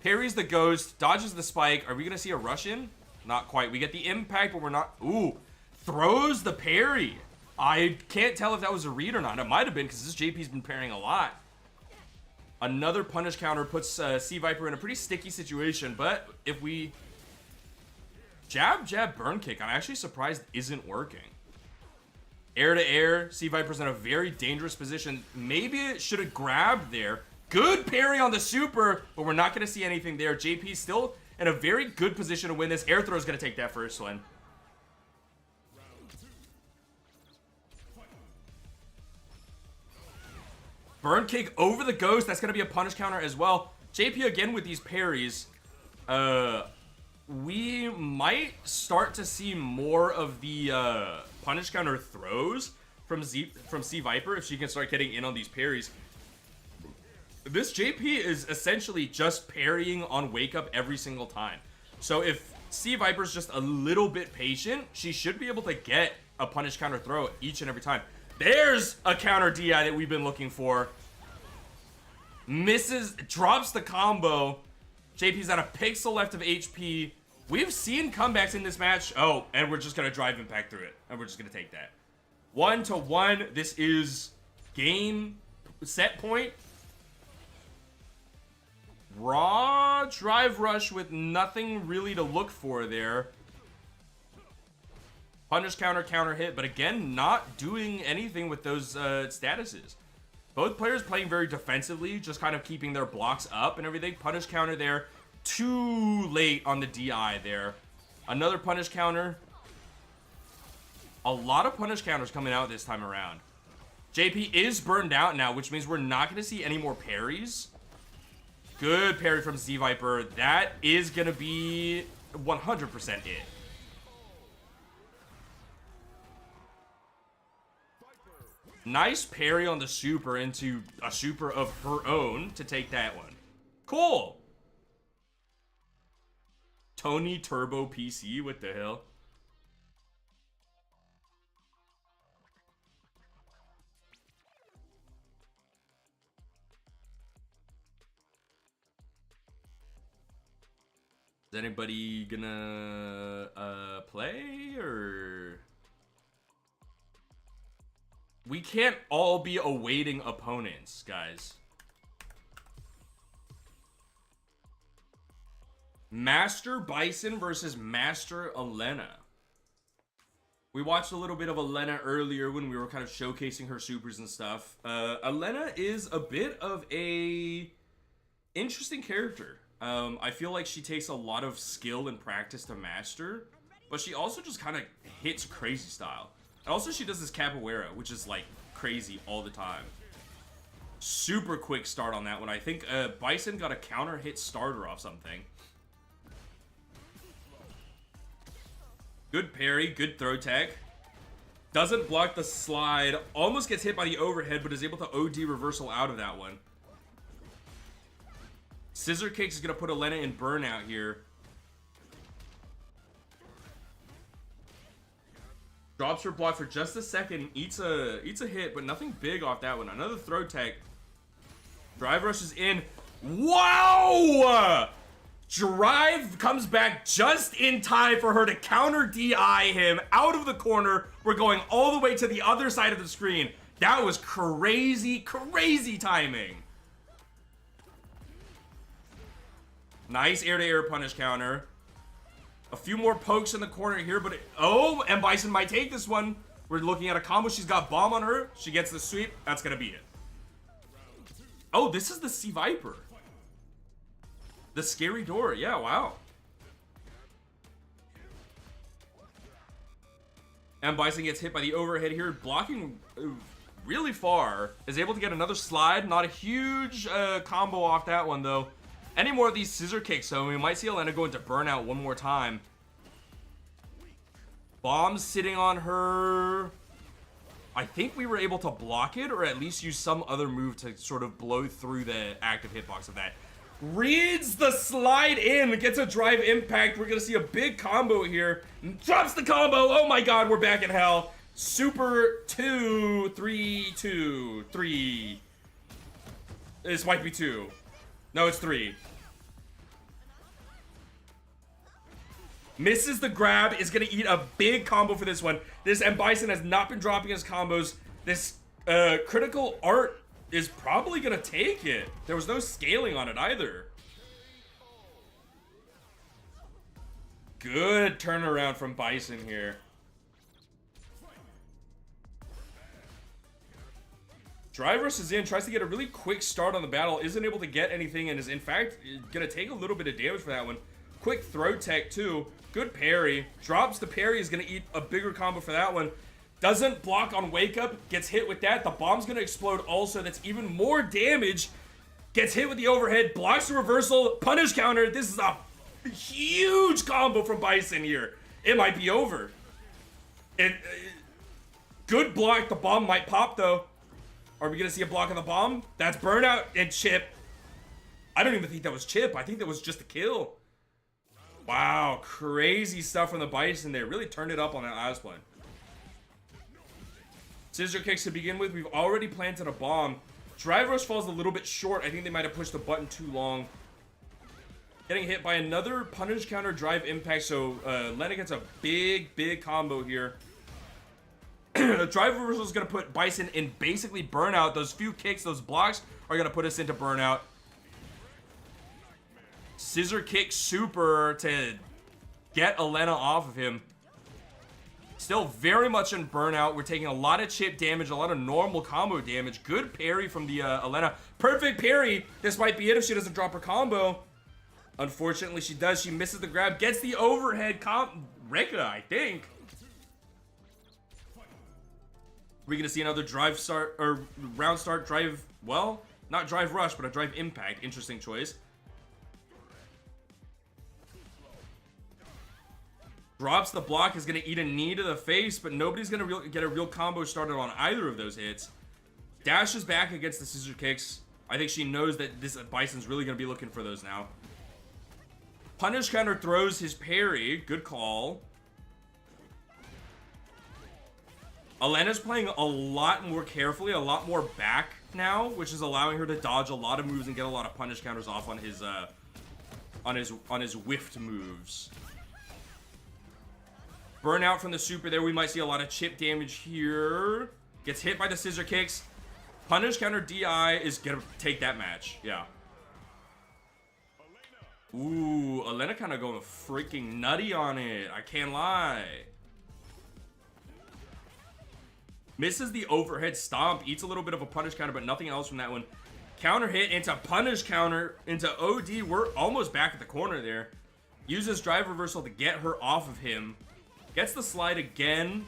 Parries the ghost, dodges the spike. Are we going to see a rush in? Not quite. We get the impact, but we're not. Ooh, throws the parry. I can't tell if that was a read or not. It might have been because this JP's been parrying a lot. Another punish counter puts Sea Viper in a pretty sticky situation, but if we jab, jab, burn kick, I'm actually surprised isn't working. Air to air, Sea Viper's in a very dangerous position. Maybe it should have grabbed there. Good parry on the super, but we're not going to see anything there. JP's still in a very good position to win this. Air throw is going to take that first one. Burn kick over the ghost. That's going to be a punish counter as well. JP again with these parries. We might start to see more of the punish counter throws from Sea Viper if she can start getting in on these parries. This JP is essentially just parrying on wake up every single time. So if Sea Viper's just a little bit patient, she should be able to get a punish counter throw each and every time. There's a counter DI that we've been looking for. Misses, drops the combo. JP's at a pixel left of HP. We've seen comebacks in this match. Oh, and we're just going to drive impact through it. And we're just going to take that. 1-1. This is game set point. Raw drive rush with nothing really to look for there. Punish counter, counter hit, but again, not doing anything with those statuses. Both players playing very defensively, just kind of keeping their blocks up and everything. Punish counter there. Too late on the DI there. Another punish counter. A lot of punish counters coming out this time around. JP is burned out now, which means we're not going to see any more parries. Good parry from Sea Viper. That is going to be 100% it. Nice parry on the super into a super of her own to take that one. Cool. Tony Turbo PC, what the hell? Is anybody gonna play or? We can't all be awaiting opponents, guys. Master Bison versus Master Elena. We watched a little bit of Elena earlier when we were kind of showcasing her supers and stuff. Elena is a bit of a interesting character. I feel like she takes a lot of skill and practice to master, but she also just kind of hits crazy style. And also she does this capoeira, which is like crazy all the time. Super quick start on that one. I think Bison got a counter hit starter off something. Good parry, good throw tech. Doesn't block the slide. Almost gets hit by the overhead, but is able to OD reversal out of that one. Scissor kicks is going to put Elena in burnout here. Drops her block for just a second. Eats a hit, but nothing big off that one. Another throw tech. Drive rushes in. Wow! Drive comes back just in time for her to counter DI him out of the corner. We're going all the way to the other side of the screen. That was crazy, crazy timing. Nice air-to-air punish counter. A few more pokes in the corner here, but oh, and Bison might take this one. We're looking at a combo. She's got bomb on her. She gets the sweep. That's going to be it. Oh, this is the Sea Viper. The scary door. Yeah, wow. And Bison gets hit by the overhead here, blocking really far. Is able to get another slide. Not a huge combo off that one, though. Any more of these scissor kicks, so we might see Elena go into burnout one more time. Bombs sitting on her. I think we were able to block it, or at least use some other move to sort of blow through the active hitbox of that. Reads the slide in, gets a drive impact. We're going to see a big combo here. Drops the combo. Oh my god, we're back in hell. Super 2, 3, 2, 3. This might be 2. No, it's 3. Misses the grab, is going to eat a big combo for this one. This M. Bison has not been dropping his combos. This critical art is probably going to take it. There was no scaling on it either. Good turnaround from Bison here. Drive rushes in, tries to get a really quick start on the battle, isn't able to get anything, and is in fact gonna take a little bit of damage for that one. Quick throw tech too. Good parry. Drops the parry, is gonna eat a bigger combo for that one. Doesn't block on wake up, gets hit with that. The bomb's gonna explode also, that's even more damage. Gets hit with the overhead, blocks the reversal, punish counter. This is a huge combo from Bison here. It might be over. Good block, the bomb might pop though. Are we gonna see a block on the bomb? That's burnout and chip. I don't even think that was chip. I think that was just a kill. Wow, crazy stuff from the Bison there. Really turned it up on that last one. Scissor kicks to begin with. We've already planted a bomb. Drive rush falls a little bit short. I think they might have pushed the button too long. Getting hit by another punish counter drive impact. So Lena gets a big combo here. Drive reversal is going to put Bison in basically burnout. Those few kicks, those blocks are going to put us into burnout. Scissor kick super to get Elena off of him. Still very much in burnout. We're taking a lot of chip damage, a lot of normal combo damage. Good parry from the Elena. Perfect parry. This might be it if she doesn't drop her combo. Unfortunately, she does. She misses the grab. Gets the overhead Rekka, I think. We're going to see another drive start, or round start drive, well, not drive rush, but a drive impact. Interesting choice. Drops the block, is going to eat a knee to the face, but nobody's going to get a real combo started on either of those hits. Dashes back against the scissor kicks. I think she knows that this Bison's really going to be looking for those now. Punish counter throws his parry. Good call. Elena's playing a lot more carefully, a lot more back now, which is allowing her to dodge a lot of moves and get a lot of punish counters off on his whiffed moves. Burnout from the super there. We might see a lot of chip damage here. Gets hit by the scissor kicks. Punish counter DI is gonna take that match. Yeah. Ooh, Elena kind of going freaking nutty on it. I can't lie. Misses the overhead stomp. Eats a little bit of a punish counter, but nothing else from that one. Counter hit into punish counter into OD. We're almost back at the corner there. Uses drive reversal to get her off of him. Gets the slide again.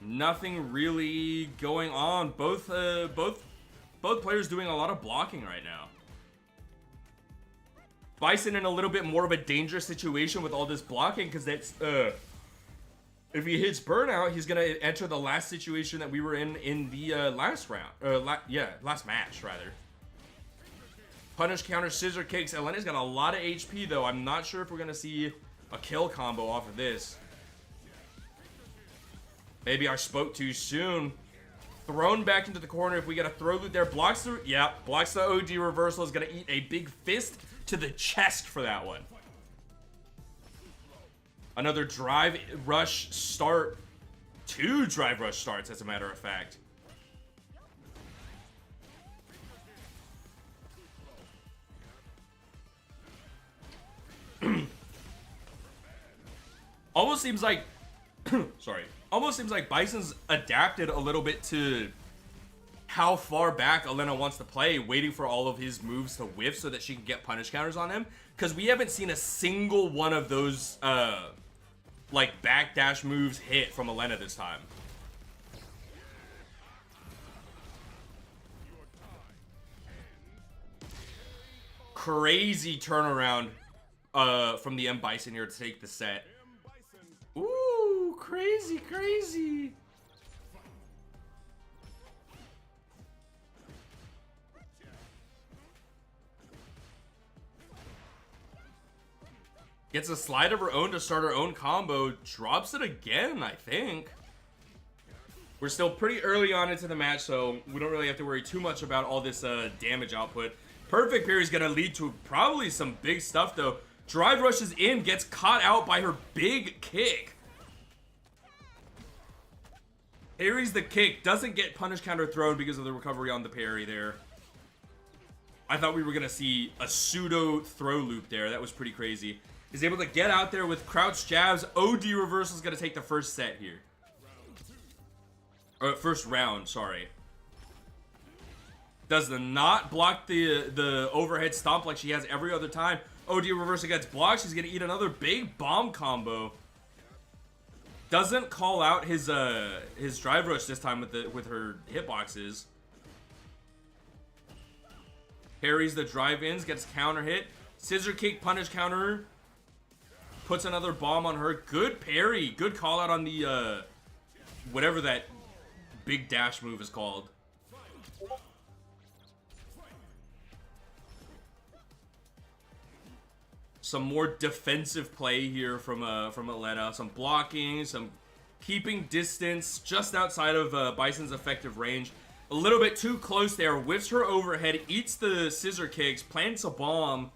Nothing really going on. Both players doing a lot of blocking right now. Bison in a little bit more of a dangerous situation with all this blocking, because that's if he hits burnout, he's gonna enter the last situation that we were in the last round, last match rather. Punish counter scissor kicks. Elena's got a lot of HP though. I'm not sure if we're gonna see a kill combo off of this. Maybe I spoke too soon. Thrown back into the corner. If we get a throw loop there, blocks the blocks the OD reversal. Is gonna eat a big fist to the chest for that one. Another drive rush start. 2 drive rush starts, as a matter of fact. Almost seems like almost seems like Bison's adapted a little bit to how far back Elena wants to play, waiting for all of his moves to whiff so that she can get punish counters on him. Because we haven't seen a single one of those like backdash moves hit from Elena this time. Crazy turnaround from the M Bison here to take the set. Ooh, crazy. Gets a slide of her own to start her own combo. Drops it again, I think. We're still pretty early on into the match, so we don't really have to worry too much about all this damage output. Perfect parry is going to lead to probably some big stuff, though. Drive rushes in, gets caught out by her big kick. Parries the kick, doesn't get punish counter thrown because of the recovery on the parry there. I thought we were gonna see a pseudo throw loop there. That was pretty crazy. Is able to get out there with crouch jabs. OD reversal is gonna take the first set here. Or first round, sorry. Does not block the overhead stomp like she has every other time. OD reversal gets blocked. She's gonna eat another big bomb combo. Doesn't call out his drive rush this time with her hitboxes. Parries the drive-ins, gets counter hit. Scissor kick, punish counter. Puts another bomb on her. Good parry. Good call out on the whatever that big dash move is called. Some more defensive play here from Elena. Some blocking, some keeping distance just outside of Bison's effective range. A little bit too close there. Whiffs her overhead, eats the scissor kicks, plants a bomb.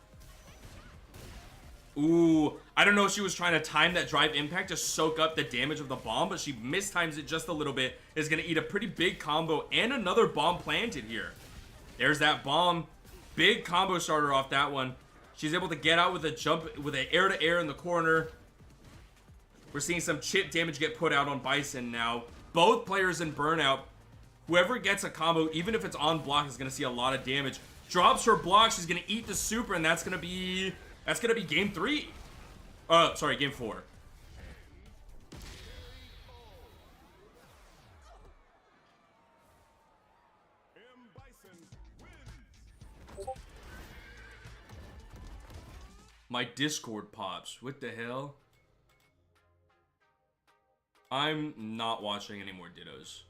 Ooh, I don't know if she was trying to time that drive impact to soak up the damage of the bomb, but she mistimes it just a little bit. Is going to eat a pretty big combo and another bomb planted here. There's that bomb. Big combo starter off that one. She's able to get out with a jump, with an air-to-air in the corner. We're seeing some chip damage get put out on Bison now. Both players in burnout. Whoever gets a combo, even if it's on block, is going to see a lot of damage. Drops her block. She's going to eat the super, and that's going to be game 3. Sorry, game 4. My Discord pops. What the hell? I'm not watching any more Dittos.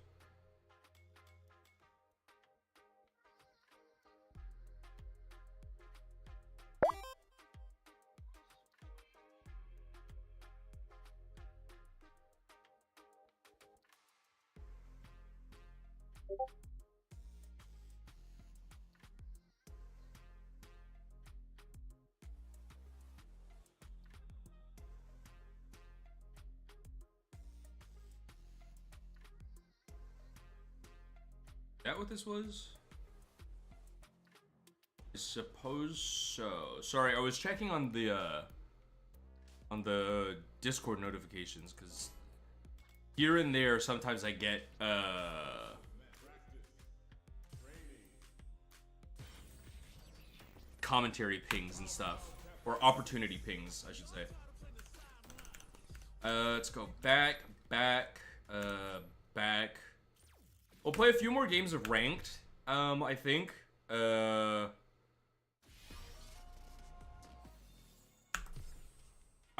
Is that what this was? I suppose so. Sorry, I was checking on the Discord notifications because here and there sometimes I get commentary pings and stuff, or opportunity pings, I should say. Let's go back. We'll play a few more games of ranked, I think. I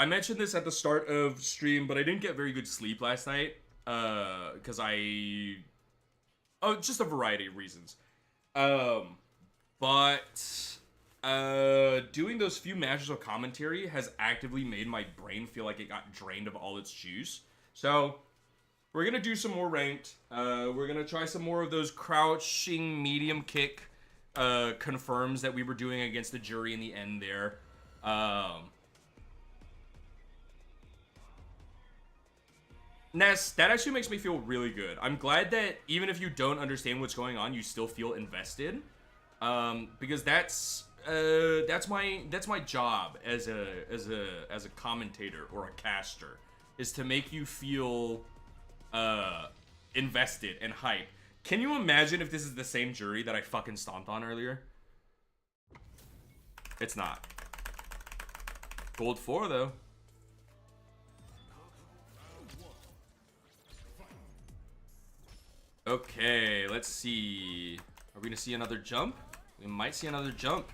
mentioned this at the start of stream, but I didn't get very good sleep last night. Because just a variety of reasons. But doing those few matches of commentary has actively made my brain feel like it got drained of all its juice. So we're going to do some more ranked. We're going to try some more of those crouching medium kick confirms that we were doing against the jury in the end there. Ness, that actually makes me feel really good. I'm glad that even if you don't understand what's going on, you still feel invested. Because that's my job as a commentator or a caster, is to make you feel invested and hyped. Can you imagine if this is the same jury that I fucking stomped on earlier? It's not. Gold 4 though. Okay, let's see. Are we gonna see another jump? We might see another jump.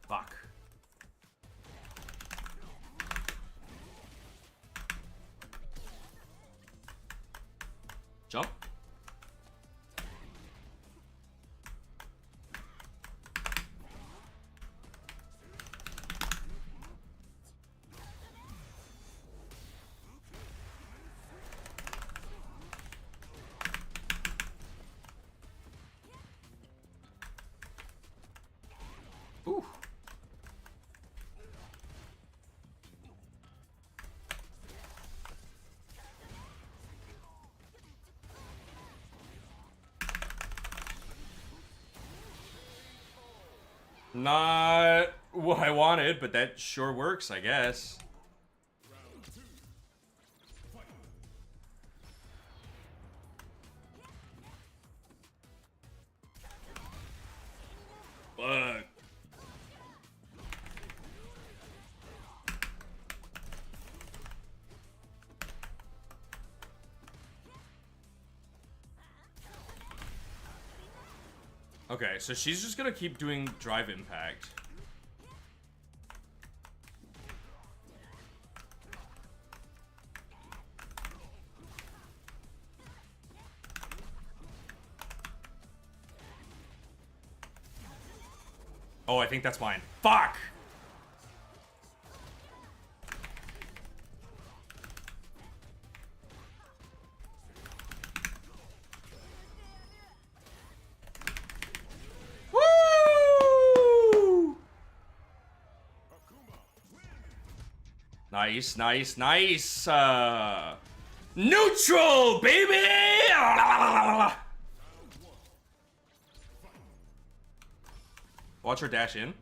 Fuck. Jump. Ooh. Not what I wanted, but that sure works, I guess. Fuck. Okay, so she's just gonna keep doing drive impact. Oh, I think that's mine. Fuck! Woo! Nice, nice, nice. Neutral, baby! Watch her dash in.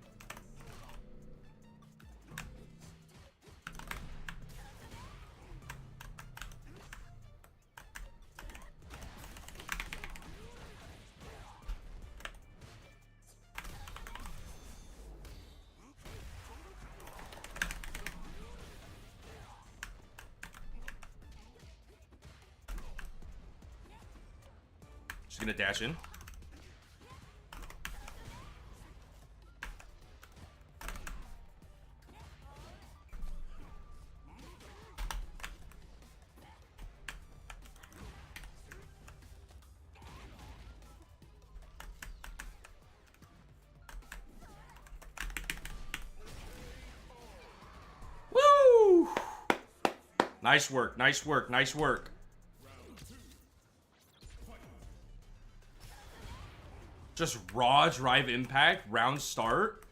She's gonna dash in. Woo! Nice work, nice work, nice work. Just raw drive impact, round start.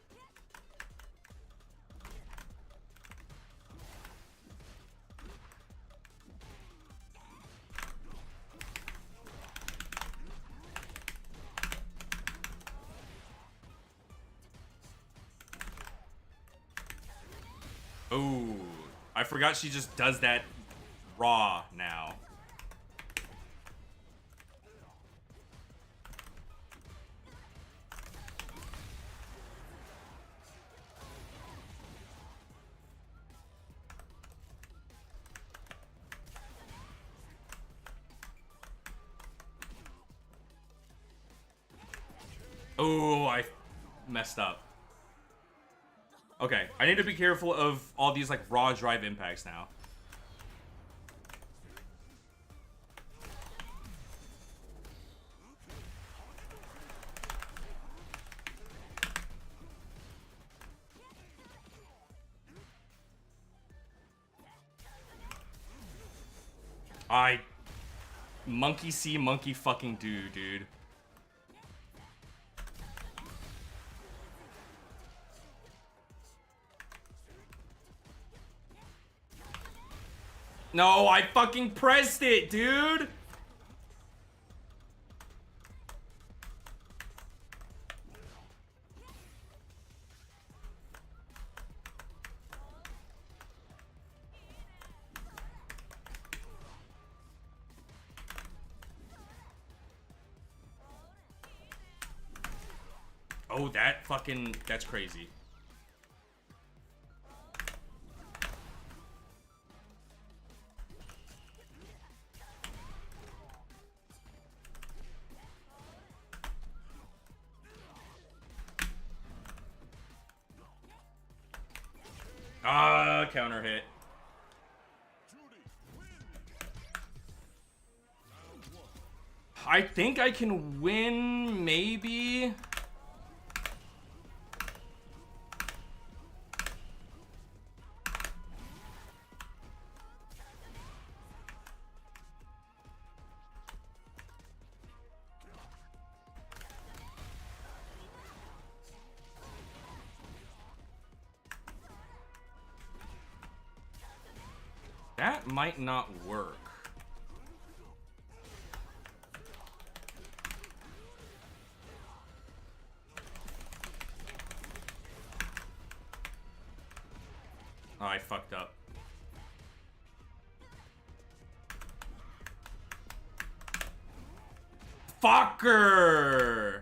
Oh, I forgot she just does that raw now. Oh, I messed up. Okay, I need to be careful of all these like raw drive impacts now. Monkey see, monkey fucking do, dude. No, I fucking pressed it, dude. Oh, that's crazy. Counter hit. I think I can win, maybe. That might not work. Oh, I fucked up. Fucker!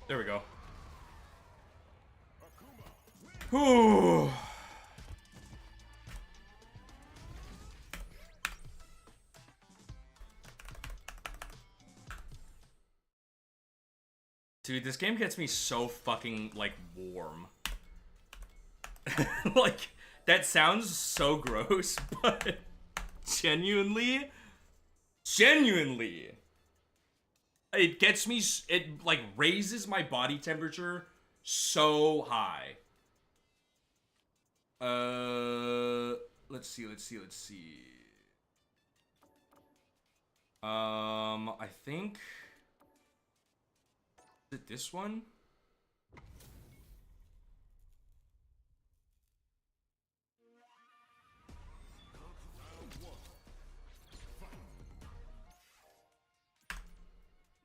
There we go. Whew. Dude, this game gets me so fucking, like, warm. Like, that sounds so gross, but genuinely, it gets me, it, like, raises my body temperature so high. Let's see. I think... Is it this one?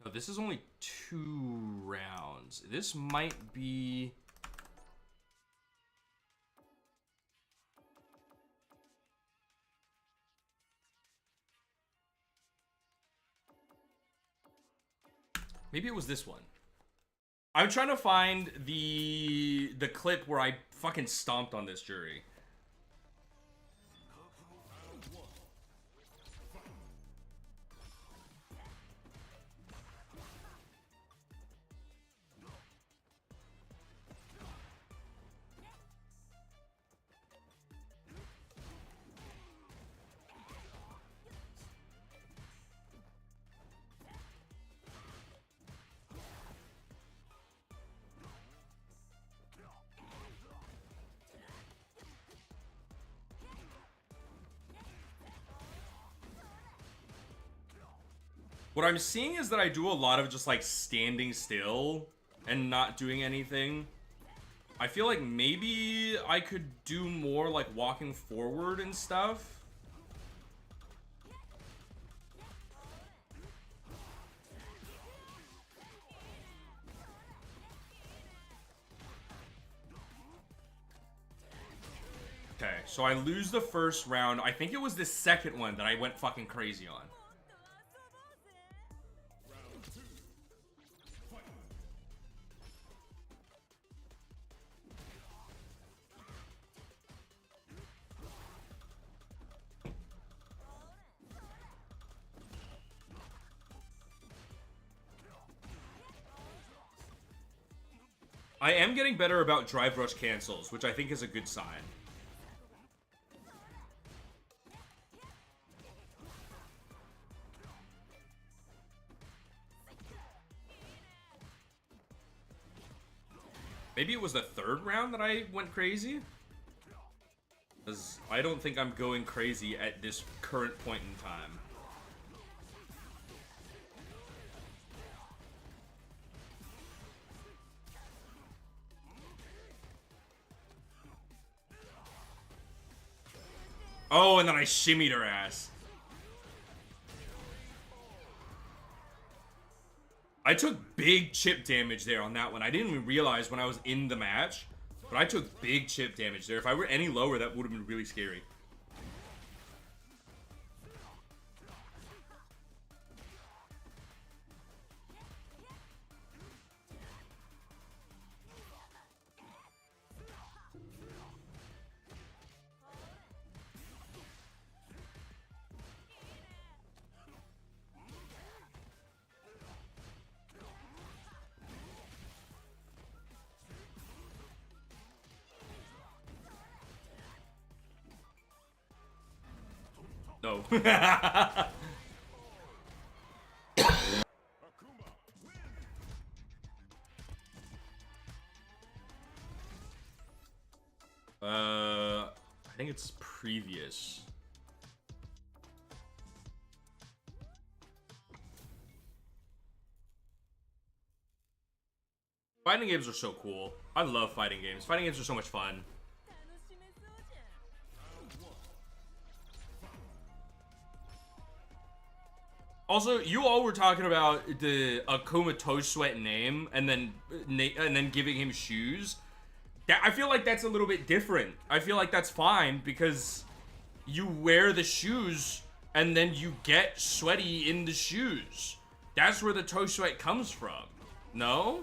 No, this is only 2 rounds. This might be... Maybe it was this one. I'm trying to find the clip where I fucking stomped on this jury. What I'm seeing is that I do a lot of just, like, standing still and not doing anything. I feel like maybe I could do more, like, walking forward and stuff. Okay, so I lose the first round. I think it was the second one that I went fucking crazy on. I am getting better about drive rush cancels, which I think is a good sign. Maybe it was the third round that I went crazy? Because I don't think I'm going crazy at this current point in time. Oh, and then I shimmied her ass. I took big chip damage there on that one. I didn't even realize when I was in the match, but I took big chip damage there. If I were any lower, that would have been really scary. No. I think it's previous. Fighting games are so cool. I love fighting games. Fighting games are so much fun. Also, you all were talking about the Akuma Toe Sweat name and then giving him shoes. I feel like that's a little bit different. I feel like that's fine because you wear the shoes and then you get sweaty in the shoes. That's where the toe sweat comes from. No?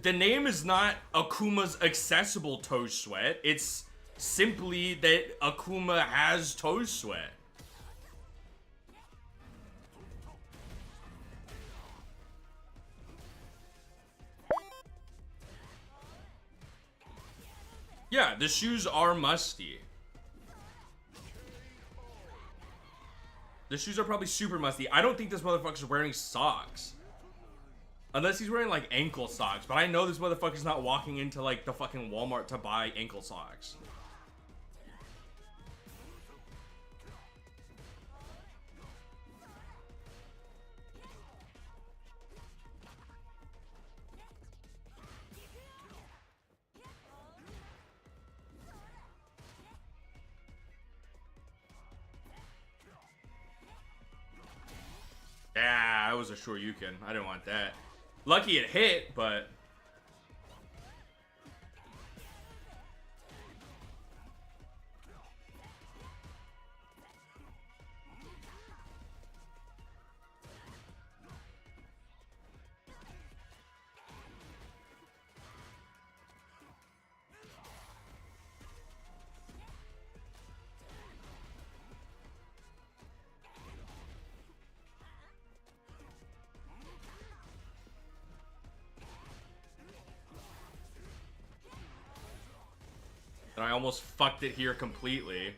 The name is not Akuma's accessible toe sweat. It's simply that Akuma has toe sweat. Yeah, the shoes are musty. The shoes are probably super musty. I don't think this motherfucker's wearing socks. Unless he's wearing like ankle socks. But I know this motherfucker's not walking into like the fucking Walmart to buy ankle socks. Yeah, I was a Shoryuken. I didn't want that. Lucky it hit, but... And I almost fucked it here completely.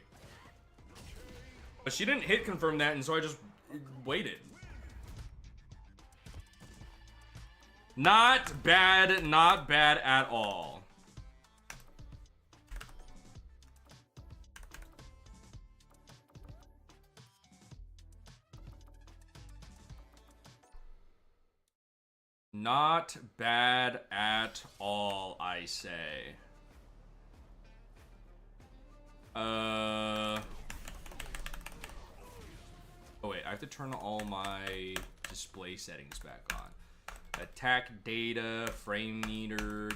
But she didn't hit confirm that, and so I just waited. Not bad at all. Not bad at all, I say. Oh wait, I have to turn all my display settings back on. Attack data, frame meter,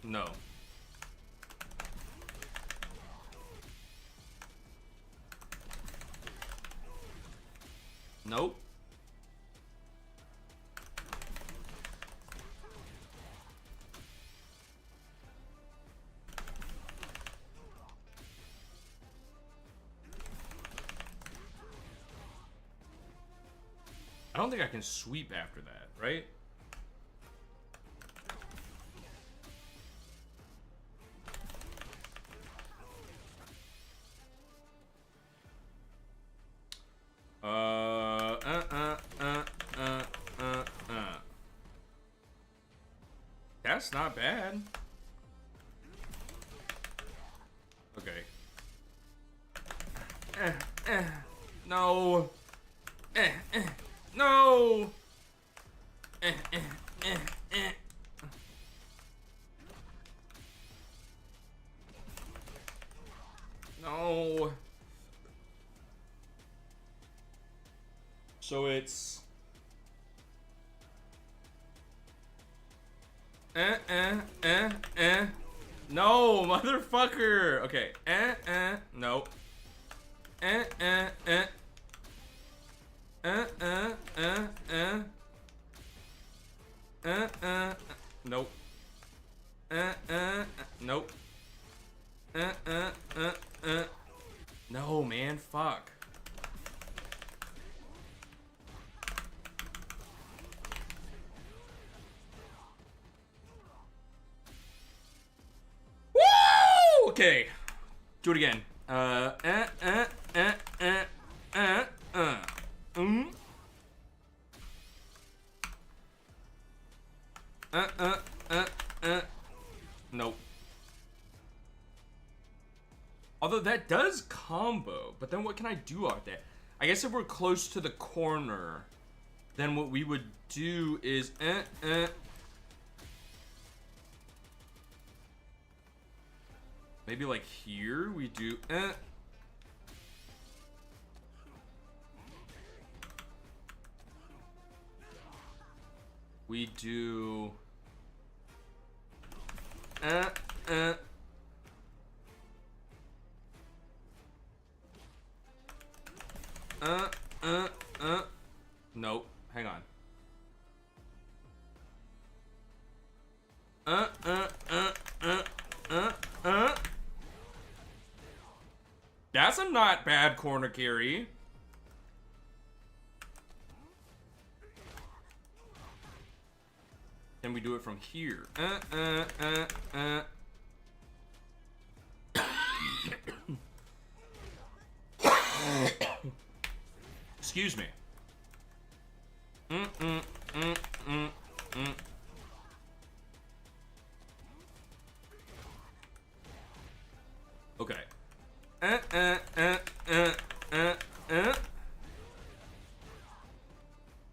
No. Nope. I don't think I can sweep after that, right? That's not bad. Okay. No. No. No. So it's No, motherfucker. Okay. Nope. Nope. Nope. No, man, fuck. Woo! Okay. Do it again. Nope. Although that does combo, but then what can I do out there? I guess if we're close to the corner, then what we would do is maybe like here we do we do nope, hang on. That's a not bad corner carry. Can we do it from here? Excuse me. Okay.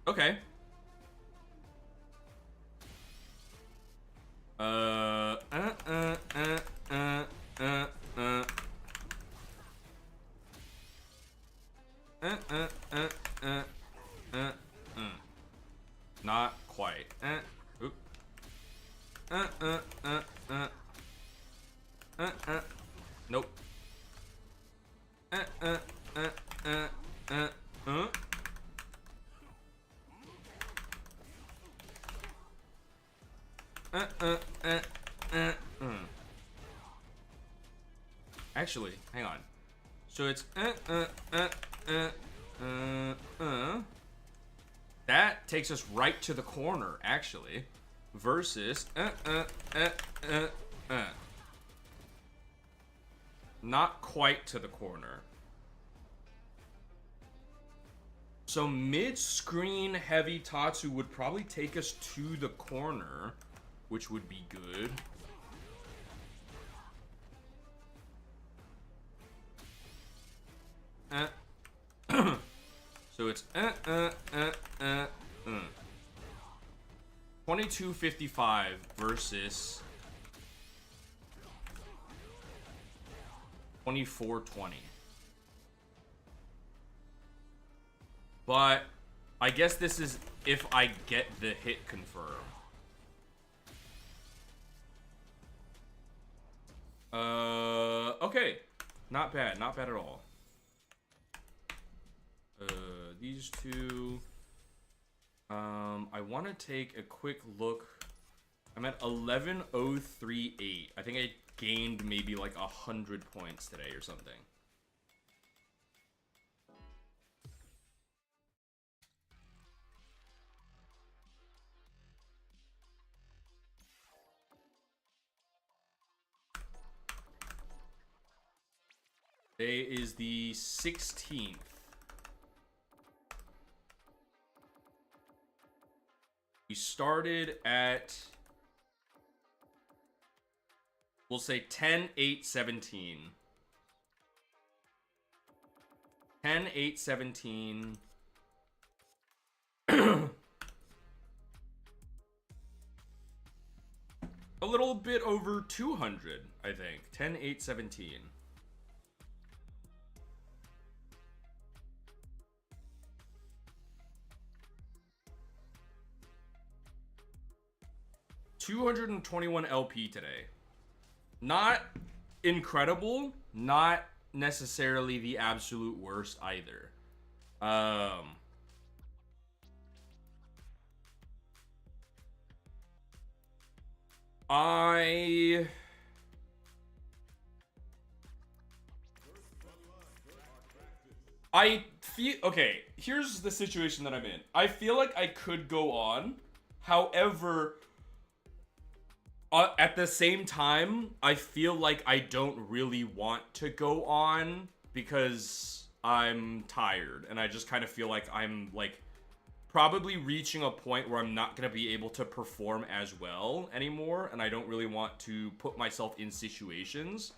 Okay. Not quite. Oop. Nope. Actually, hang on. So it's that takes us right to the corner, actually, versus not quite to the corner. So mid-screen heavy Tatsu would probably take us to the corner, which would be good. So it's 2255 versus 2420. But I guess this is if I get the hit confirmed. Okay. Not bad, not bad at all. These two. I want to take a quick look. I'm at 11,038. I think I gained maybe like 100 points today or something. Today is the 16th. We started at, we'll say 10-8-17. 10-8-17. A little bit over 200, I think. 10-8-17. $221 LP today. Not incredible, not necessarily the absolute worst either. I feel okay. Here's the situation that I'm in. I feel like I could go on. However, at the same time, I feel like I don't really want to go on because I'm tired and I just kind of feel like I'm like probably reaching a point where I'm not going to be able to perform as well anymore, and I don't really want to put myself in situations.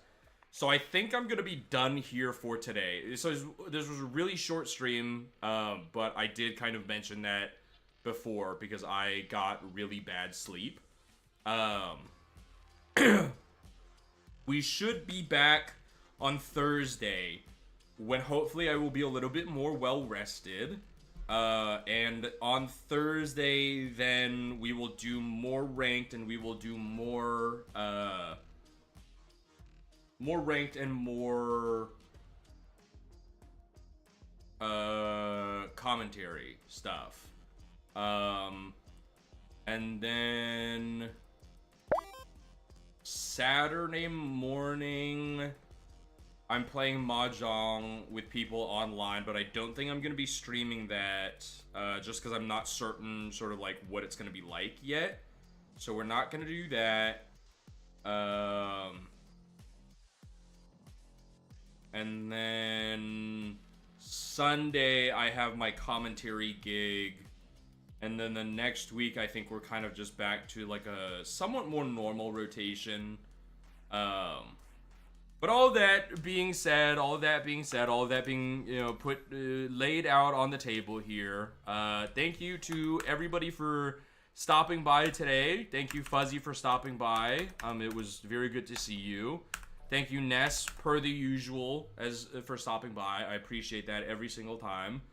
So I think I'm going to be done here for today. So this was a really short stream, but I did kind of mention that before because I got really bad sleep. We should be back on Thursday when hopefully I will be a little bit more well rested. And on Thursday, then we will do more ranked and we will do more ranked and more commentary stuff. And then Saturday morning, I'm playing Mahjong with people online, but I don't think I'm going to be streaming that just because I'm not certain sort of like what it's going to be like yet. So we're not going to do that. And then Sunday, I have my commentary gig. And then the next week, I think we're kind of just back to like a somewhat more normal rotation. But all that being said, all of that being, you know, laid out on the table here. Thank you to everybody for stopping by today. Thank you, Fuzzy, for stopping by. It was very good to see you. Thank you, Ness, per the usual, for stopping by. I appreciate that every single time.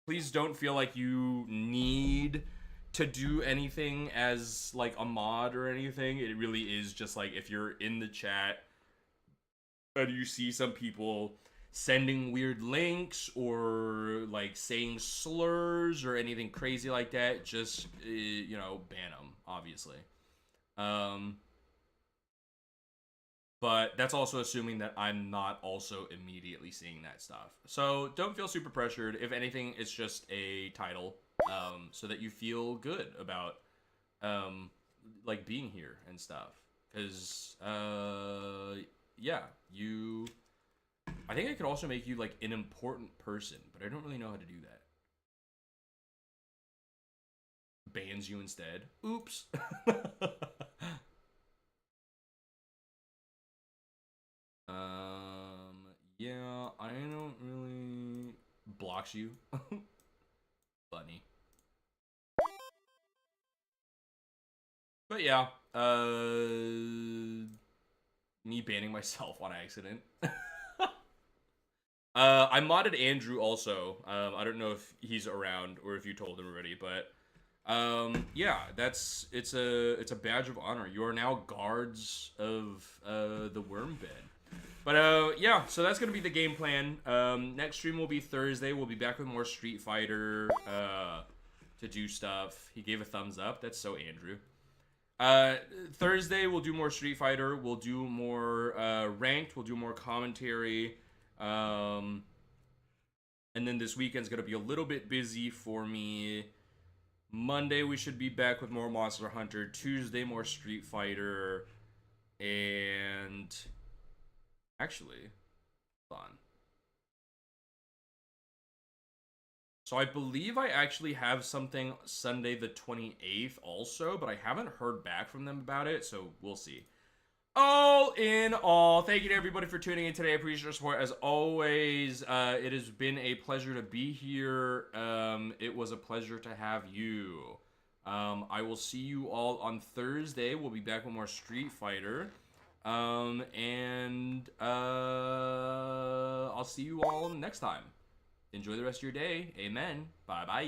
Please don't feel like you need to do anything as like a mod or anything. It really is just like if you're in the chat and you see some people sending weird links or like saying slurs or anything crazy like that, just you know, ban them, obviously. But that's also assuming that I'm not also immediately seeing that stuff. So don't feel super pressured. If anything, it's just a title, so that you feel good about, like being here and stuff. Cause, yeah, I think I could also make you like an important person, but I don't really know how to do that. Bans you instead. Oops. Yeah, I don't really blocks you. Funny. But yeah, me banning myself on accident. I modded Andrew also. I don't know if he's around or if you told him already, but yeah, it's a badge of honor. You are now guards of the worm bed. But yeah, so that's gonna be the game plan. Next stream will be Thursday. We'll be back with more Street Fighter to do stuff. He gave a thumbs up. That's so Andrew. Thursday we'll do more Street Fighter. We'll do more ranked. We'll do more commentary. And then this weekend's gonna be a little bit busy for me. Monday we should be back with more Monster Hunter. Tuesday more Street Fighter. And actually, hold on. So I believe I actually have something Sunday the 28th also, but I haven't heard back from them about it, so we'll see. All in all, thank you to everybody for tuning in today. I appreciate your support as always. It has been a pleasure to be here. It was a pleasure to have you. I will see you all on Thursday. We'll be back with more Street Fighter. And I'll see you all next time. Enjoy the rest of your day. Amen. Bye-bye.